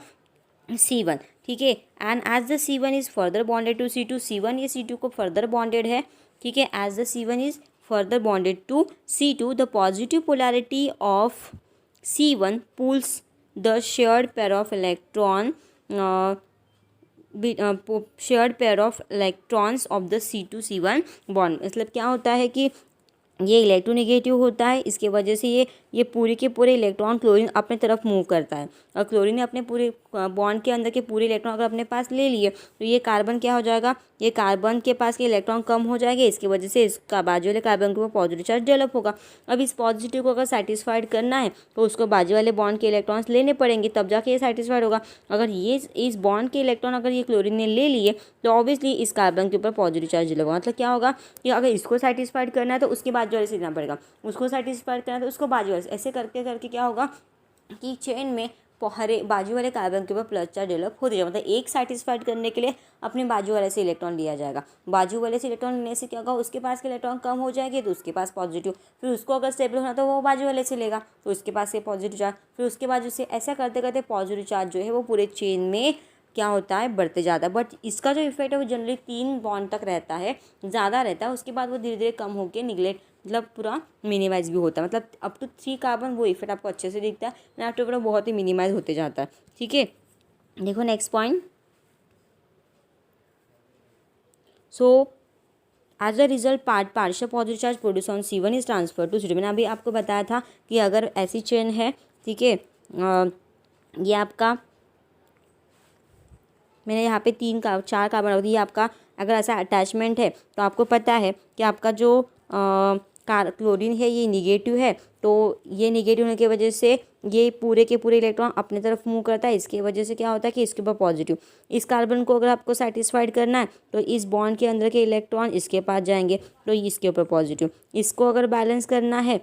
C1। ठीक है, and as the C1 is further bonded to C2, C1 ये C2 को further bonded है। ठीक है, as the C1 is further bonded to C2, the positive polarity of C1 pulls the shared pair of electrons of the C2C1 bond. मतलब क्या होता है कि ये इलेक्ट्रोनेगेटिव होता है, इसके वजह से ये पूरे के पूरे इलेक्ट्रॉन क्लोरीन अपने तरफ मूव करता है, और क्लोरीन ने अपने पूरे बॉन्ड के अंदर के पूरे इलेक्ट्रॉन अगर अपने पास ले लिए तो ये कार्बन क्या हो जाएगा, ये कार्बन के पास के इलेक्ट्रॉन कम हो जाएंगे, इसकी वजह से इसका बाजू वाले कार्बन के ऊपर पॉजिटिव चार्ज डेवलप होगा। अब इस पॉजिटिव को अगर सेटिस्फाइड करना है तो उसको बाजू वाले बॉन्ड के इलेक्ट्रॉन्स लेने पड़ेंगे, तब जाके ये सेटिस्फाइड होगा। अगर ये इस बॉन्ड के इलेक्ट्रॉन अगर ये क्लोरीन ने ले लिए तो ऑब्वियसली इस कार्बन के ऊपर पॉजिटिव चार्ज लगेगा। मतलब क्या होगा कि अगर इसको सेटिस्फाइड करना है तो उसके बाजू वाले से लेना पड़ेगा, उसको सेटिस्फाइड करना है तो उसको बाजू वाले से, ऐसे करके करके क्या होगा कि चेन में बाजू वाले कार्बन के ऊपर प्लस चार्ज डेवलप हो जाएगा। मतलब एक सेटिस्फाइड करने के लिए अपने बाजू वाले से इलेक्ट्रॉन लिया जाएगा, बाजू वाले से इलेक्ट्रॉन लेने से क्या होगा, उसके पास के इलेक्ट्रॉन कम हो जाएंगे तो उसके पास पॉजिटिव, फिर उसको अगर स्टेबल होना तो वो बाजू वाले से लेगा तो उसके पास से पॉजिटिव चार्ज, फिर उसके बाजू से, ऐसा करते करते पॉजिटिव चार्ज जो है वो पूरे चेन में क्या होता है, बढ़ते जाता है। बट इसका जो इफेक्ट है वो जनरली 3 बॉन्ड तक रहता है, ज़्यादा रहता है, उसके बाद वो धीरे धीरे कम होकर निगलेक्ट मतलब पूरा मिनिमाइज भी होता है, मतलब अप टू 3 कार्बन वो इफेक्ट आपको अच्छे से दिखता है, एंड आफ्टर पूरा बहुत ही मिनिमाइज होते जाता है। ठीक है, देखो next point. So as a result partial positive charge produce on C1 is transfer to C2। मैंने अभी आपको बताया था कि अगर ऐसी चेन है, ठीक है, ये आपका, मैंने यहाँ पे 4 कार्बन होती है आपका, अगर ऐसा अटैचमेंट है तो आपको पता है कि आपका जो क्लोरीन है ये निगेटिव है, तो ये निगेटिव होने की वजह से ये पूरे के पूरे इलेक्ट्रॉन अपने तरफ मूव करता है, इसकी वजह से क्या होता है कि इसके ऊपर पॉजिटिव। इस कार्बन को अगर आपको सेटिस्फाइड करना है तो इस बॉन्ड के अंदर के इलेक्ट्रॉन इसके पास जाएंगे, तो इसके ऊपर पॉजिटिव। इसको अगर बैलेंस करना है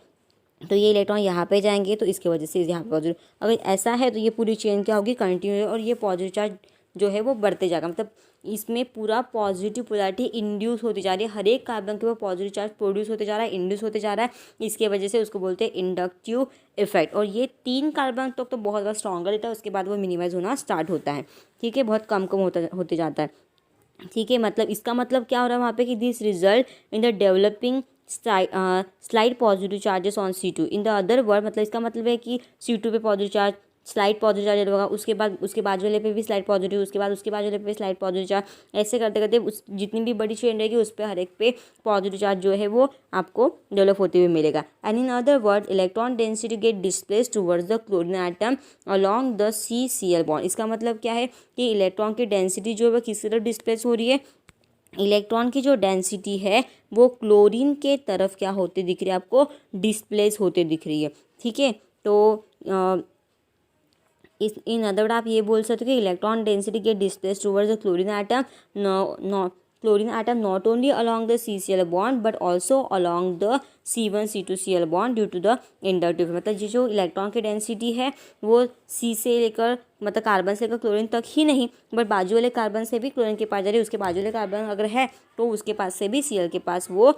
तो ये इलेक्ट्रॉन यहाँ पे जाएंगे, तो इसकी वजह से यहाँ पे पॉजिटिव। अगर ऐसा है तो ये पूरी चेन क्या होगी, कंटिन्यू, और ये पॉजिटिव चार्ज जो है वो बढ़ते जाएगा, मतलब इसमें पूरा पॉजिटिव पोलैरिटी इंड्यूस होती जा रही है, हर एक कार्बन के ऊपर पॉजिटिव चार्ज प्रोड्यूस होते जा रहा है, इंड्यूस होते जा रहा है, इसके वजह से उसको बोलते हैं इंडक्टिव इफेक्ट। और ये 3 कार्बन तक तो बहुत ज़्यादा स्ट्रॉन्गर रहता है, उसके बाद वो मिनिमाइज होना स्टार्ट होता है। ठीक है, बहुत कम होते जाता है। ठीक है, मतलब इसका मतलब क्या हो रहा है वहाँ पे कि this result in the developing slide positive charges on C2। In the other word, मतलब इसका मतलब है कि C2 पे positive charge, slide positive charge होगा, उसके बाद वाले पे भी स्लाइड पॉजिटिव, उसके बाद वाले पे भी स्लाइड पॉजिटिव चार्ज, ऐसे करते करते उस जितनी भी बड़ी चेन रहेगी उस पर हर एक पे पॉजिटिव चार्ज जो है वो आपको डेवलप होते हुए मिलेगा। And in other word electron density get displace towards the chlorine atom along the CCl bond. इसका मतलब क्या है कि इलेक्ट्रॉन की डेंसिटी जो है वो किसी तरफ डिस्प्लेस हो रही है, इलेक्ट्रॉन की जो डेंसिटी है वो क्लोरीन के तरफ क्या होते दिख रही है, आपको डिस्प्लेस होते दिख रही है। ठीक है, तो इस इन अदर वर्ड आप ये बोल सकते हो कि इलेक्ट्रॉन डेंसिटी के displace towards the chlorine atom, chlorine atom not only along the CCl bond but also along the C1C2Cl bond due to the inductive. मतलब ये जो इलेक्ट्रॉन की डेंसिटी है वो C से लेकर, मतलब कार्बन से लेकर क्लोरीन तक ही नहीं, बट बाजू वाले कार्बन से भी क्लोरीन के पास जा रही है, उसके बाजू वाले कार्बन अगर है तो उसके पास से भी Cl के पास वो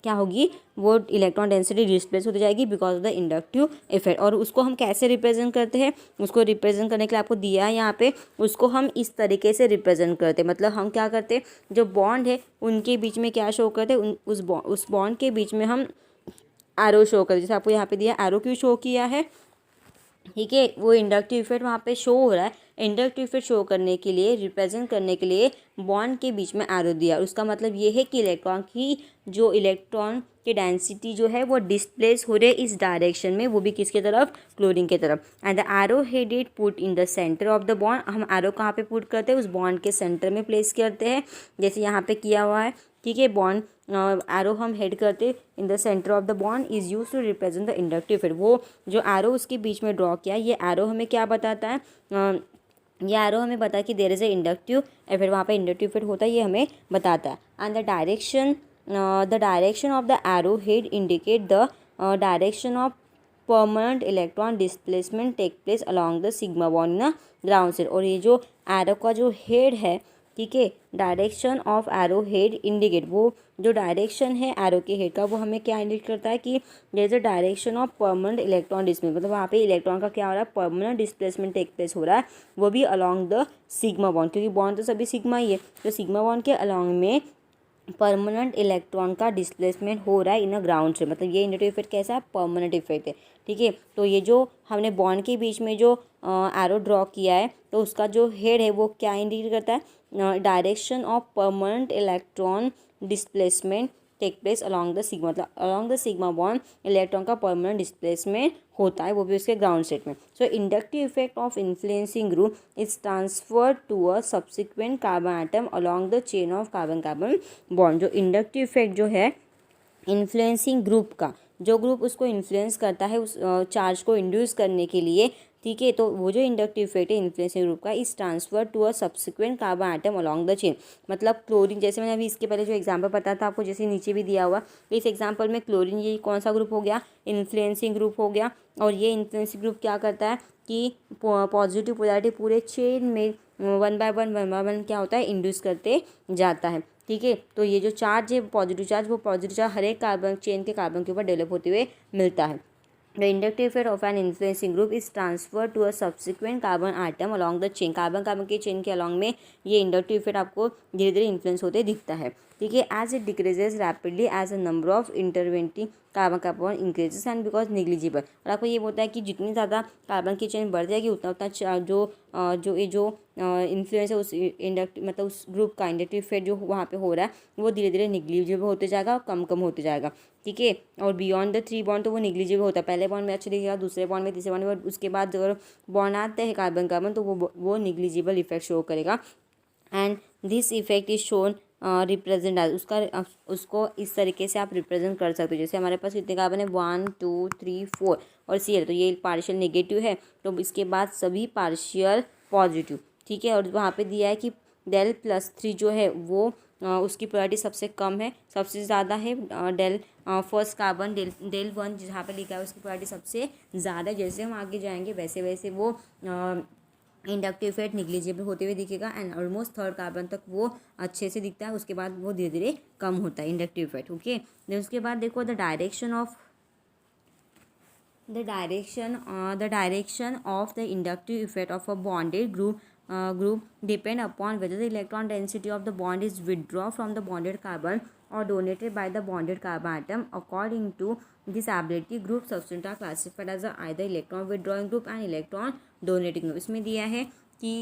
क्या होगी, वो इलेक्ट्रॉन डेंसिटी डिस्प्लेस होती जाएगी because of the inductive effect. और उसको हम कैसे रिप्रेजेंट करते हैं, उसको रिप्रेजेंट करने के लिए आपको दिया है यहाँ पे, उसको हम इस तरीके से रिप्रेजेंट करते हैं। मतलब हम क्या करते हैं, जो बॉन्ड है उनके बीच में क्या शो करते हैं, उस बॉन्ड के बीच में हम एरो शो करते हैं। जैसे आपको यहाँ पे दिया एरो क्यों शो किया है, ठीक है, वो इंडक्टिव इफेक्ट वहाँ पे शो हो रहा है। इंडक्टिव इफेक्ट शो करने के लिए, रिप्रेजेंट करने के लिए बॉन्ड के बीच में एरो दिया, और उसका मतलब ये है कि इलेक्ट्रॉन की डेंसिटी जो है वो डिस्प्लेस हो रहे इस डायरेक्शन में, वो भी किसके तरफ, क्लोरीन के तरफ। And the arrow headed put in the centre of the bond. हम एरो कहाँ पे पुट करते हैं, उस बॉन्ड के सेंटर में प्लेस करते हैं, जैसे यहाँ पे किया हुआ है। ठीक है, बॉन्ड एरो हम हेड करते in the centre of the bond is use to represent the inductive effect. वो जो एरो उसके बीच में ड्रॉ किया, ये एरो हमें क्या बताता है, ये एरो हमें बता कि there is a inductive effect, वहाँ पे इंडक्टिव इफेक्ट होता है, ये हमें बताता है। And the direction of the arrow head indicate the direction of permanent electron displacement take place along the sigma bond in ground state. और ये जो एरो का जो हेड है, ठीक है, direction of arrow head indicate, वो जो डायरेक्शन है एरो के हेड का वो हमें क्या इंडिकेट करता है कि there is a direction of permanent electron displacement, मतलब वहाँ पे इलेक्ट्रॉन का क्या हो रहा है, परमानेंट डिस्प्लेसमेंट टेक प्लेस हो रहा है, वो भी अलॉन्ग द सिग्मा बॉन्ड, क्योंकि बॉन्ड तो सभी सिग्मा ही है, तो सिग्मा बॉन्ड के अलॉन्ग में परमानेंट इलेक्ट्रॉन का डिस्प्लेसमेंट हो रहा है इन अ ग्राउंड से। मतलब ये इंडक्टिव इफेक्ट कैसा है, परमानेंट इफेक्ट है। ठीक है, तो ये जो हमने बॉन्ड के बीच में जो एरो ड्रॉ किया है, तो उसका जो हेड है वो क्या इंडिकेट करता है, direction of permanent electron displacement take place along the sigma, मतलब along the sigma bond electron का परमानेंट डिस्प्लेसमेंट होता है, वो भी उसके ग्राउंड स्टेट में। So inductive effect of influencing group is transferred to a subsequent carbon atom along the chain of carbon carbon bond. जो inductive effect जो है इन्फ्लुएंसिंग ग्रुप का, जो ग्रुप उसको इन्फ्लुएंस करता है उस चार्ज को इंड्यूस करने के लिए, ठीक है, तो वो जो इंडक्टिव इफेक्ट है इन्फ्लुएंसिंग ग्रुप का is transfer to a subsequent carbon atom along the chain. मतलब क्लोरीन, जैसे मैंने अभी इसके पहले जो एग्जांपल बताया था आपको, जैसे नीचे भी दिया हुआ, तो इस एग्जांपल में क्लोरीन ये कौन सा ग्रुप हो गया, इन्फ्लुएंसिंग ग्रुप हो गया। और ये इन्फ्लुएंसिंग ग्रुप क्या करता है कि पॉजिटिव पोलैरिटी पूरे चेन में वन बाय वन क्या होता है, इंड्यूस करते जाता है। ठीक है, तो ये जो चार्ज है पॉजिटिव चार्ज, वो पॉजिटिव चार्ज हर एक कार्बन चेन के कार्बन के ऊपर डेवलप होते हुए मिलता है। The inductive effect of an influencing group is transferred to a subsequent carbon atom along the chain. Carbon carbon के चेन के अलॉन्ग में ये इंडक्टिव इफेक्ट आपको धीरे धीरे इन्फ्लुएंस होते दिखता है, ठीक है. As it decreases rapidly as a number of intervening carbon carbon increases and because negligible. और आपको ये होता है कि जितनी ज़्यादा कार्बन की चेन बढ़ जाएगी उतना उतना जो इन्फ्लुएंस है उस मतलब उस ग्रुप का इंडक्टिव इफेक्ट जो वहाँ पे हो रहा है वो धीरे धीरे निग्लिजिबल होते जाएगा और कम कम होते जाएगा, ठीक है. और बियॉन्ड द 3 बॉन्ड तो वो निग्लिजिबल होता है. पहले बॉन्ड में अच्छा दिखेगा, दूसरे बॉन्ड में, तीसरे बॉन्ड में, उसके बाद अगर बॉन्ड आते हैं कार्बन कार्बन तो वो निग्लिजिबल इफेक्ट शो करेगा. And this effect is shown represent as उसको इस तरीके से आप रिप्रेजेंट कर सकते हो. जैसे हमारे पास कितने कार्बन है 1 2 3 4 और Cl, तो ये पार्शियल नेगेटिव है तो इसके बाद सभी पार्शियल पॉजिटिव, ठीक है. और वहाँ पे दिया है कि del+3 जो है वो उसकी पोलैरिटी सबसे कम है, सबसे ज़्यादा है डेल फर्स्ट कार्बन del1 जहाँ पे लिखा है उसकी पोलैरिटी सबसे ज़्यादा है. जैसे हम आगे जाएंगे वैसे वैसे वो इंडक्टिव इफेक्ट निग्लिजिबल होते हुए दिखेगा एंड ऑलमोस्ट थर्ड कार्बन तक वो अच्छे से दिखता है. उसके बाद वो धीरे धीरे कम होता है इंडक्टिव इफेक्ट, ओके. देन उसके बाद देखो the direction of the inductive effect of a bonded group depend upon whether the electron density of the bond is withdrawn from the bonded carbon or donated by the bonded carbon atom. According to this ability, group substituents are classified as either electron withdrawing group and electron donating group. इसमें दिया है कि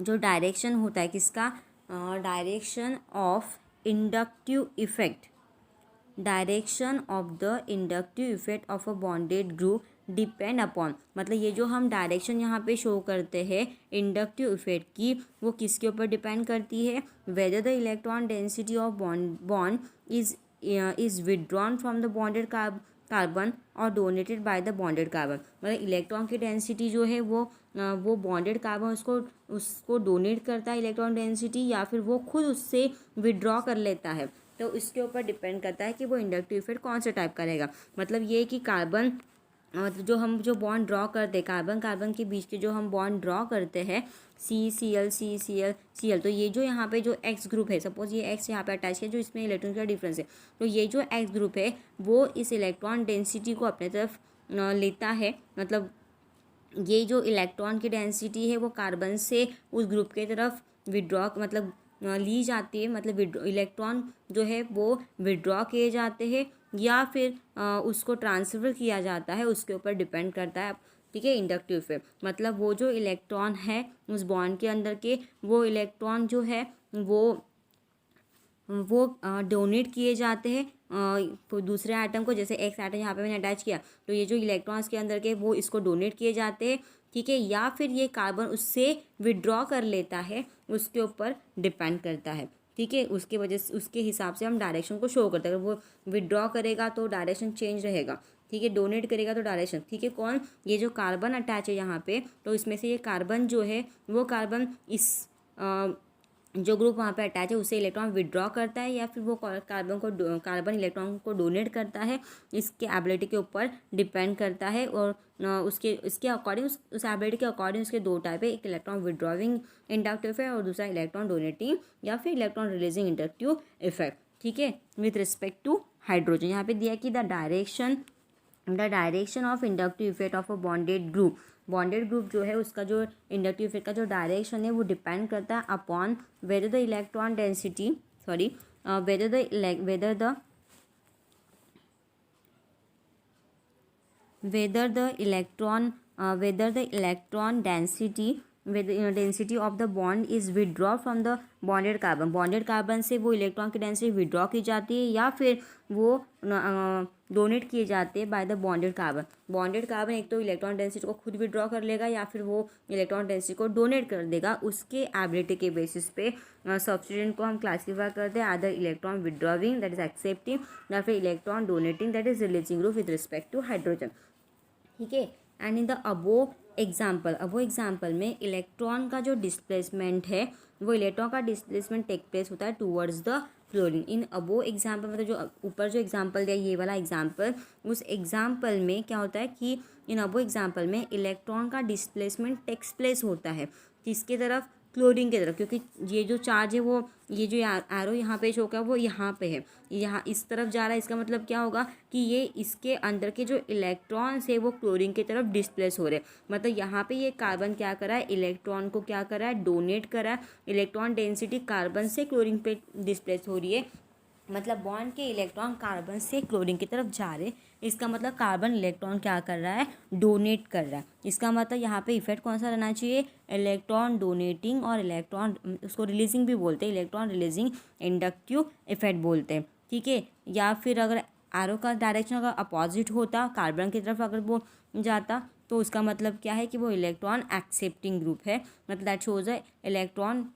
जो direction होता है किसका, direction of inductive effect, direction of the inductive effect of a bonded group depend upon, मतलब ये जो हम डायरेक्शन यहाँ पे शो करते हैं इंडक्टिव इफेक्ट की वो किसके ऊपर डिपेंड करती है, whether the electron density of bond is withdrawn from the bonded carbon और donated by the bonded carbon. मतलब इलेक्ट्रॉन की डेंसिटी जो है वो बॉन्डेड कार्बन उसको डोनेट करता है इलेक्ट्रॉन डेंसिटी, या फिर वो खुद उससे विड्रॉ कर लेता है. तो इसके ऊपर डिपेंड करता है कि वो इंडक्टिव इफेक्ट कौन से टाइप का रहेगा. मतलब ये कि कार्बन जो बॉन्ड ड्रॉ करते हैं कार्बन कार्बन के बीच के जो हम बॉन्ड ड्रॉ करते हैं CCl, तो ये जो यहाँ पे जो एक्स ग्रुप है, सपोज ये एक्स यहाँ पे अटैच है जो इसमें इलेक्ट्रॉन का डिफरेंस है, तो ये जो एक्स ग्रुप है वो इस इलेक्ट्रॉन डेंसिटी को अपने तरफ लेता है. मतलब ये जो इलेक्ट्रॉन की डेंसिटी है वो कार्बन से उस ग्रुप के तरफ विड्रॉ मतलब ली जाती है, मतलब इलेक्ट्रॉन जो है वो विड्रॉ किए जाते हैं या फिर उसको ट्रांसफ़र किया जाता है, उसके ऊपर डिपेंड करता है, ठीक है. इंडक्टिव इफेक्ट मतलब वो जो इलेक्ट्रॉन है उस बॉन्ड के अंदर के वो इलेक्ट्रॉन जो है वो डोनेट किए जाते हैं दूसरे एटम को. जैसे एक्स एटम यहाँ पे मैंने अटैच किया तो ये जो इलेक्ट्रॉन्स के अंदर के वो इसको डोनेट किए जाते हैं, ठीक है. या फिर ये कार्बन उससे विड्रॉ कर लेता है, उसके ऊपर डिपेंड करता है, ठीक है. उसके वजह से उसके हिसाब से हम डायरेक्शन को शो करते हैं. अगर वो विड्रॉ करेगा तो डायरेक्शन चेंज रहेगा, ठीक है. डोनेट करेगा तो डायरेक्शन, ठीक है. कौन, ये जो कार्बन अटैच है यहाँ पे, तो इसमें से ये कार्बन जो है वो कार्बन इस जो ग्रुप वहाँ पे अटैच है उससे इलेक्ट्रॉन विड्रॉ करता है या फिर वो कार्बन इलेक्ट्रॉन को डोनेट करता है. इसके एबिलिटी के ऊपर डिपेंड करता है. और इसके अकॉर्डिंग उस एबिलिटी के अकॉर्डिंग उसके दो टाइप है, एक इलेक्ट्रॉन विड्रॉविंग इंडक्टिव इफेक्ट और दूसरा इलेक्ट्रॉन डोनेटिंग या फिर इलेक्ट्रॉन रिलीजिंग इंडक्टिव इफेक्ट, ठीक है. विथ रिस्पेक्ट टू हाइड्रोजन यहाँ पे दिया कि the direction of inductive effect of a bonded group जो है उसका जो इंडक्टिव इफेक्ट का जो डायरेक्शन है वो डिपेंड करता है upon weather the electron density weather the electron density of the bond is withdraw from the bonded carbon से वो इलेक्ट्रॉन की डेंसिटी विड्रॉ की जाती है या फिर वो डोनेट किए जाते हैं बाय द बॉन्डेड कार्बन एक तो इलेक्ट्रॉन डेंसिटी को खुद विड्रॉ कर लेगा या फिर वो इलेक्ट्रॉन डेंसिटी को डोनेट कर देगा. उसके एबिलिटी के बेसिस पे सब्स्टिट्यूएंट को हम क्लासीफाई करते हैं either electron withdrawing that is accepting या फिर electron donating that is releasing group with respect to hydrogen, ठीक है. And in the above example में इलेक्ट्रॉन का जो डिस्प्लेसमेंट है वो इलेक्ट्रॉन का डिस्प्लेसमेंट टेक प्लेस होता है towards the fluorine. In above example मतलब जो ऊपर जो एग्जाम्पल दिया ये वाला एग्जाम्पल, उस एग्जाम्पल में क्या होता है कि इन अबो एग्जाम्पल में इलेक्ट्रॉन का डिस्प्लेसमेंट टेक्स प्लेस होता है किसके तरफ, क्लोरीन की तरफ, क्योंकि ये जो चार्ज है वो, ये जो एरो यहाँ पे शो है वो यहाँ पे है, यहाँ इस तरफ जा रहा है। इसका मतलब क्या होगा कि ये इसके अंदर के जो इलेक्ट्रॉन्स है वो क्लोरीन की तरफ डिस्प्लेस हो रहे हैं। मतलब यहाँ पे ये कार्बन क्या कर रहा है, इलेक्ट्रॉन को क्या कर रहा है, डोनेट कर रहा है। इलेक्ट्रॉन डेंसिटी कार्बन से क्लोरीन पे डिस्प्लेस हो रही है, मतलब बॉन्ड के इलेक्ट्रॉन कार्बन से क्लोरीन की तरफ जा रहे। इसका मतलब कार्बन इलेक्ट्रॉन क्या कर रहा है, डोनेट कर रहा है। इसका मतलब यहाँ पे इफेक्ट कौन सा रहना चाहिए, इलेक्ट्रॉन डोनेटिंग और इलेक्ट्रॉन, उसको रिलीजिंग भी बोलते हैं, इलेक्ट्रॉन रिलीजिंग इंडक्टिव इफेक्ट बोलते हैं, ठीक है। या फिर अगर एरो का डायरेक्शन अगर अपोजिट होता, कार्बन की तरफ अगर वो जाता, तो उसका मतलब क्या है कि वो इलेक्ट्रॉन एक्सेप्टिंग ग्रुप है, मतलब that shows a electron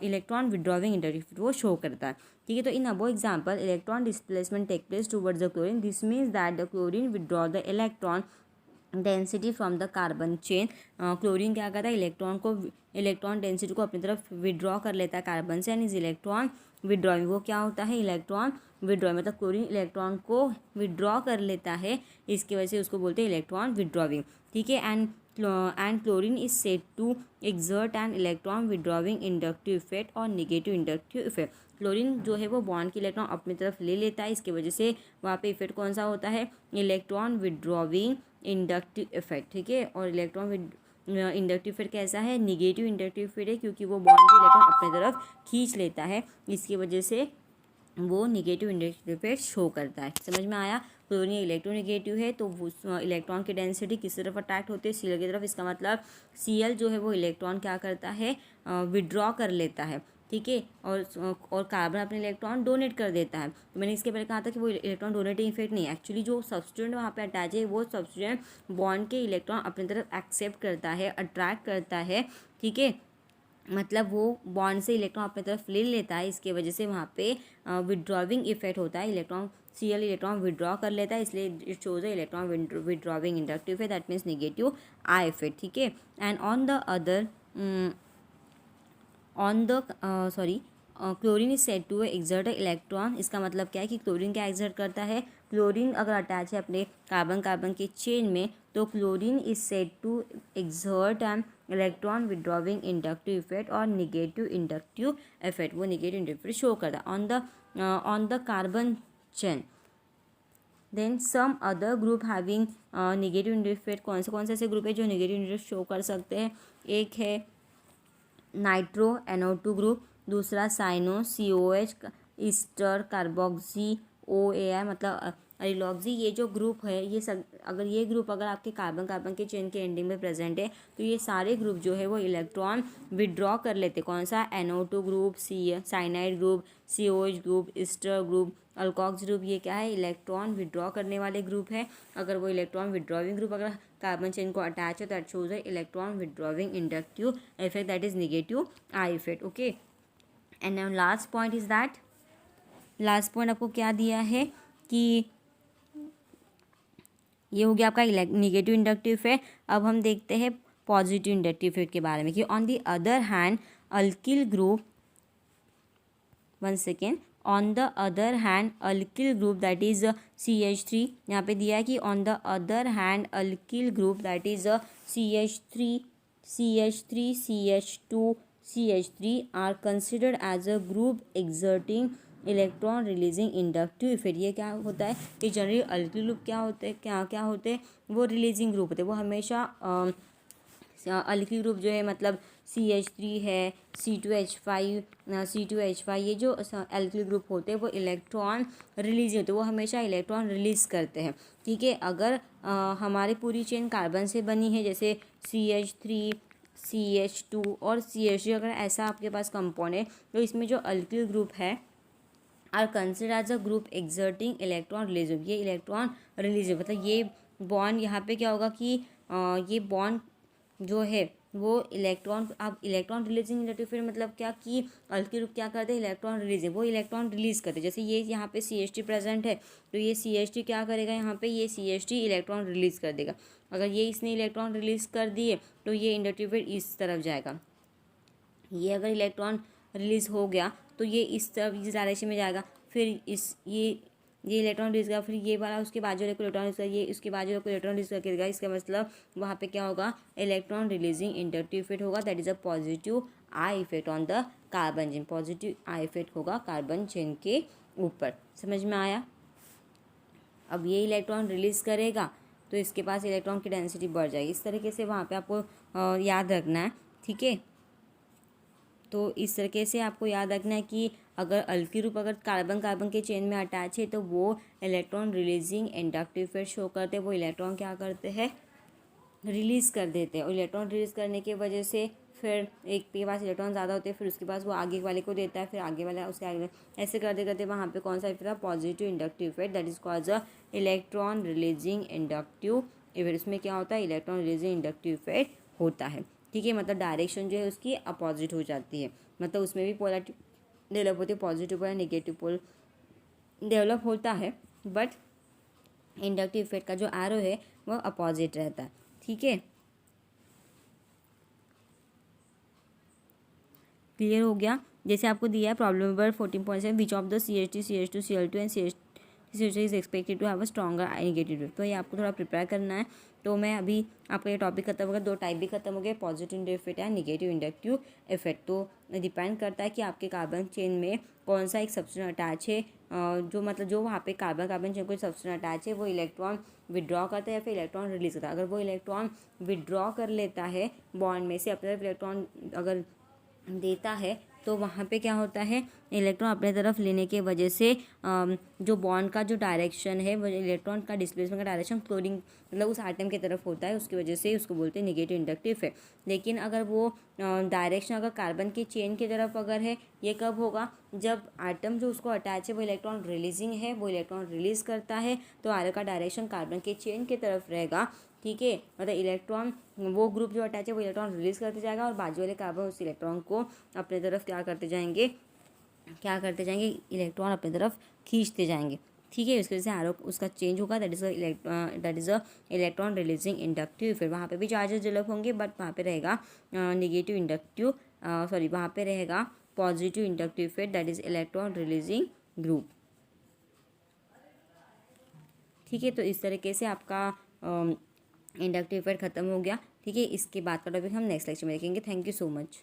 electron withdrawing inductive वो शो करता है, ठीक है। तो in above example electron displacement take place towards the chlorine, this means that the chlorine withdraw the electron density from the carbon chain. Chlorine क्या करता है, electron density को अपनी तरफ विड्रॉ कर लेता है कार्बन से, एंड इज इलेक्ट्रॉन विड्रॉइंग, वो क्या होता है, इलेक्ट्रॉन विड्रॉइंग, मतलब क्लोरीन इलेक्ट्रॉन को विड्रॉ कर लेता है, इसकी वजह से उसको बोलते हैं इलेक्ट्रॉन विड्रॉविंग, ठीक है। And chlorine is said to exert an electron withdrawing inductive effect और निगेटिव इंडक्टिव इफेक्ट। क्लोरीन जो है वो बॉन्ड के इलेक्ट्रॉन अपनी तरफ ले लेता है, इसकी वजह से वहाँ पे इफेक्ट कौन सा होता है, इलेक्ट्रॉन विड्रॉविंग इंडक्टिव इफेक्ट, ठीक है। और इलेक्ट्रॉन इंडक्टिव इफेक्ट कैसा है, निगेटिव इंडक्टिव इफेक्ट है, क्योंकि वो बॉन्ड के इलेक्ट्रॉन अपनी तरफ खींच लेता है, इसकी वजह से वो निगेटिव इंडक्टिव इफेक्ट शो करता है। समझ में आया, क्लोरीन इलेक्ट्रोनिगेटिव है तो वो इलेक्ट्रॉन की डेंसिटी किस तरफ अट्रैक्ट होती है, Cl की तरफ। इसका मतलब Cl जो है वो इलेक्ट्रॉन क्या करता है, विड्रॉ कर लेता है, ठीक है। और कार्बन अपने इलेक्ट्रॉन डोनेट कर देता है। तो मैंने इसके पहले कहा था कि वो इलेक्ट्रॉन डोनेटिंग इफेक्ट नहीं है, एक्चुअली जो सब्स्टिट्यूएंट वहाँ पे अटैच है वो सब्स्टिट्यूएंट बॉन्ड के इलेक्ट्रॉन अपनी तरफ एक्सेप्ट करता है, अट्रैक्ट करता है, ठीक है। मतलब वो बॉन्ड से इलेक्ट्रॉन अपनी तरफ ले लेता है, इसके वजह से वहाँ पे विड्रॉविंग इफेक्ट होता है, इलेक्ट्रॉन Cl इलेक्ट्रॉन विड्रॉ कर लेता है, इसलिए इट शोज है इलेक्ट्रॉन विड्रॉविंग इंडक्टिव है, that means negative I effect, ठीक है। And on the chlorine is said to exert electron. इसका मतलब क्या है कि क्लोरीन क्या एक्सर्ट करता है, क्लोरीन अगर अटैच है अपने कार्बन के चेन में, तो chlorine is said to exert an electron withdrawing inductive effect और निगेटिव इंडक्टिव इफेक्ट, वो निगेटिव इंडक्टिव शो करता है on the carbon chain. Then some other group having negative inductive effect, कौन से ऐसे ग्रुप है जो निगेटिव इंडक्टिव शो कर सकते हैं, एक है नाइट्रो NO2 ग्रुप, दूसरा cyano COH, ester carboxy OAI, मतलब अरिलॉक्सी। ये जो ग्रुप है ये सब, अगर ये ग्रुप अगर आपके कार्बन के चेन के एंडिंग में प्रेजेंट है, तो ये सारे ग्रुप जो है वो इलेक्ट्रॉन विड्रॉ कर लेते। कौन सा, NO2 group, cyanide group, COH group, ester group, alkoxy group, ये क्या है, इलेक्ट्रॉन विड्रॉ करने वाले ग्रुप है। अगर वो इलेक्ट्रॉन विड्रॉविंग ग्रुप अगर कार्बन चेन को अटैच है, दैट शोज है electron withdrawing inductive effect, that is negative I effect, okay. And now last point is that, last point आपको क्या दिया है कि ये हो गया आपका निगेटिव इंडक्टिव इफेक्ट। अब हम देखते हैं पॉजिटिव इंडक्टिव इफेक्ट के बारे में कि on the other hand alkyl group, one second, on the other hand alkyl group that is CH3, यहाँ पे दिया है कि on the other hand alkyl group that is CH3 CH2 CH3 are considered as a group exerting electron releasing inductive effect. ये क्या होता है कि जनरली अल्किल ग्रुप क्या होते हैं, क्या होते हैं, वो रिलीजिंग ग्रुप होते हैं, वो हमेशा अल्किल ग्रुप जो है मतलब CH3 है, C2H5, ये जो अल्किल ग्रुप होते हैं वो इलेक्ट्रॉन रिलीज होते हैं, वो हमेशा इलेक्ट्रॉन रिलीज़ करते हैं, ठीक है। अगर हमारी पूरी चेन कार्बन से बनी है, जैसे CH3 CH2 और CH3, अगर ऐसा आपके पास कंपाउंड है, तो इसमें जो अल्किल ग्रुप है are consider as a group exerting electron release, ये इलेक्ट्रॉन रिलीज, मतलब ये बॉन्ड यहाँ पे क्या होगा कि ये बॉन्ड जो है वो इलेक्ट्रॉन, अब इलेक्ट्रॉन रिलीजिंग इंडक्टिव फिर मतलब क्या कि अल्किल ग्रुप क्या करते हैं, इलेक्ट्रॉन रिलीजिंग, वो इलेक्ट्रॉन रिलीज करते हैं। जैसे ये यहाँ पे CH3 प्रेजेंट है, तो ये CH3 क्या करेगा, यहाँ पे ये CH3 इलेक्ट्रॉन रिलीज कर देगा। अगर ये इसने इलेक्ट्रॉन रिलीज कर दिए तो ये इंडक्टिव फिर इस तरफ जाएगा, ये अगर इलेक्ट्रॉन रिलीज हो गया तो ये इस तरफ, इस डायरेक्शन में जाएगा, फिर ये ये इलेक्ट्रॉन रिलीज करेगा, फिर ये वाला उसके बाद जो इलेक्ट्रॉन रिलीज करेगा, ये उसके बाद जो इलेक्ट्रॉन रिलीज करेगा। इसका मतलब वहाँ पे क्या होगा, इलेक्ट्रॉन रिलीजिंग इंडक्टिव इफेक्ट होगा, that is a positive I effect on the carbon chain. Positive I effect होगा कार्बन चेन के ऊपर। समझ में आया? अब ये इलेक्ट्रॉन रिलीज करेगा तो इसके पास इलेक्ट्रॉन की डेंसिटी बढ़ जाएगी। इस तरीके से वहाँ पे आपको याद रखना है, ठीक है। तो इस तरीके से आपको याद रखना है कि अगर अल्की रूप अगर कार्बन कार्बन के चेन में अटैच है तो वो electron releasing inductive effect show करते हैं। वो इलेक्ट्रॉन क्या करते हैं, रिलीज़ कर देते हैं। और इलेक्ट्रॉन रिलीज़ करने की वजह से फिर एक के पास इलेक्ट्रॉन ज़्यादा होते हैं, फिर उसके पास वो आगे वाले को देता है, फिर आगे वाला उसके आगे, ऐसे करते करते वहाँ पे कौन सा इफेक्ट था, positive inductive effect, that is called a electron releasing inductive effect. उसमें क्या होता है, इलेक्ट्रॉन रिलीजिंग इंडक्टिव इफेक्ट होता है, ठीक है। मतलब डायरेक्शन जो है उसकी अपोजिट हो जाती है, मतलब उसमें भी पोलैरिटी डेवलप होती है, positive pole negative pole develop होता है, बट इंडक्टिव इफेक्ट का जो एरो है वो अपोजिट रहता है, ठीक है। क्लियर हो गया? जैसे आपको दिया है problem number 14.7, which of the CH3 CH2 Cl2 and CH3 is expected to have a stronger negative. तो ये आपको थोड़ा प्रिपेयर करना है। तो मैं अभी आपका ये टॉपिक खत्म हो गया, दो टाइप भी खत्म हो गए, positive inductive effect and negative inductive effect. तो डिपेंड करता है कि आपके कार्बन चेन में कौन सा एक सब्सटेंस अटैच है, जो मतलब जो वहाँ पे कार्बन कार्बन चेन को सब्सटेंस अटैच है वो इलेक्ट्रॉन विड्रॉ करता है या फिर इलेक्ट्रॉन रिलीज करता है। अगर वो इलेक्ट्रॉन विड्रॉ कर लेता है बॉन्ड में से, अपने तरफ इलेक्ट्रॉन अगर देता है तो वहाँ पे क्या होता है, इलेक्ट्रॉन अपने तरफ लेने के वजह से जो बॉन्ड का जो डायरेक्शन है वो इलेक्ट्रॉन का डिस्प्लेसमेंट का डायरेक्शन क्लोरीन मतलब उस आइटम की तरफ होता है, उसकी वजह से उसको बोलते हैं नेगेटिव इंडक्टिव इफेक्ट। लेकिन अगर वो डायरेक्शन अगर कार्बन की चेन की तरफ अगर है, ये कब होगा, जब आइटम जो उसको अटैच है वो इलेक्ट्रॉन रिलीजिंग है, वो इलेक्ट्रॉन रिलीज करता है तो आर का डायरेक्शन कार्बन के चेन की तरफ रहेगा, ठीक है। मतलब इलेक्ट्रॉन वो ग्रुप जो अटैच है वो इलेक्ट्रॉन रिलीज करते जाएगा और बाजू वाले कार्बन उस इलेक्ट्रॉन को अपने तरफ क्या करते जाएंगे, इलेक्ट्रॉन अपनी तरफ खींचते जाएंगे, ठीक है। इसकी वजह से आरो उसका चेंज होगा, that is a electron releasing inductive. फिर वहाँ पे भी चार्जेस डेवलप होंगे, बट वहाँ पे रहेगा नेगेटिव इंडक्टिव वहाँ पे रहेगा positive inductive effect, that is electron releasing group, ठीक है। तो इस तरीके से आपका इंडक्टिव इफेक्ट खत्म हो गया, ठीक है। इसके बाद का टॉपिक हम नेक्स्ट लेक्चर में देखेंगे। Thank you so much.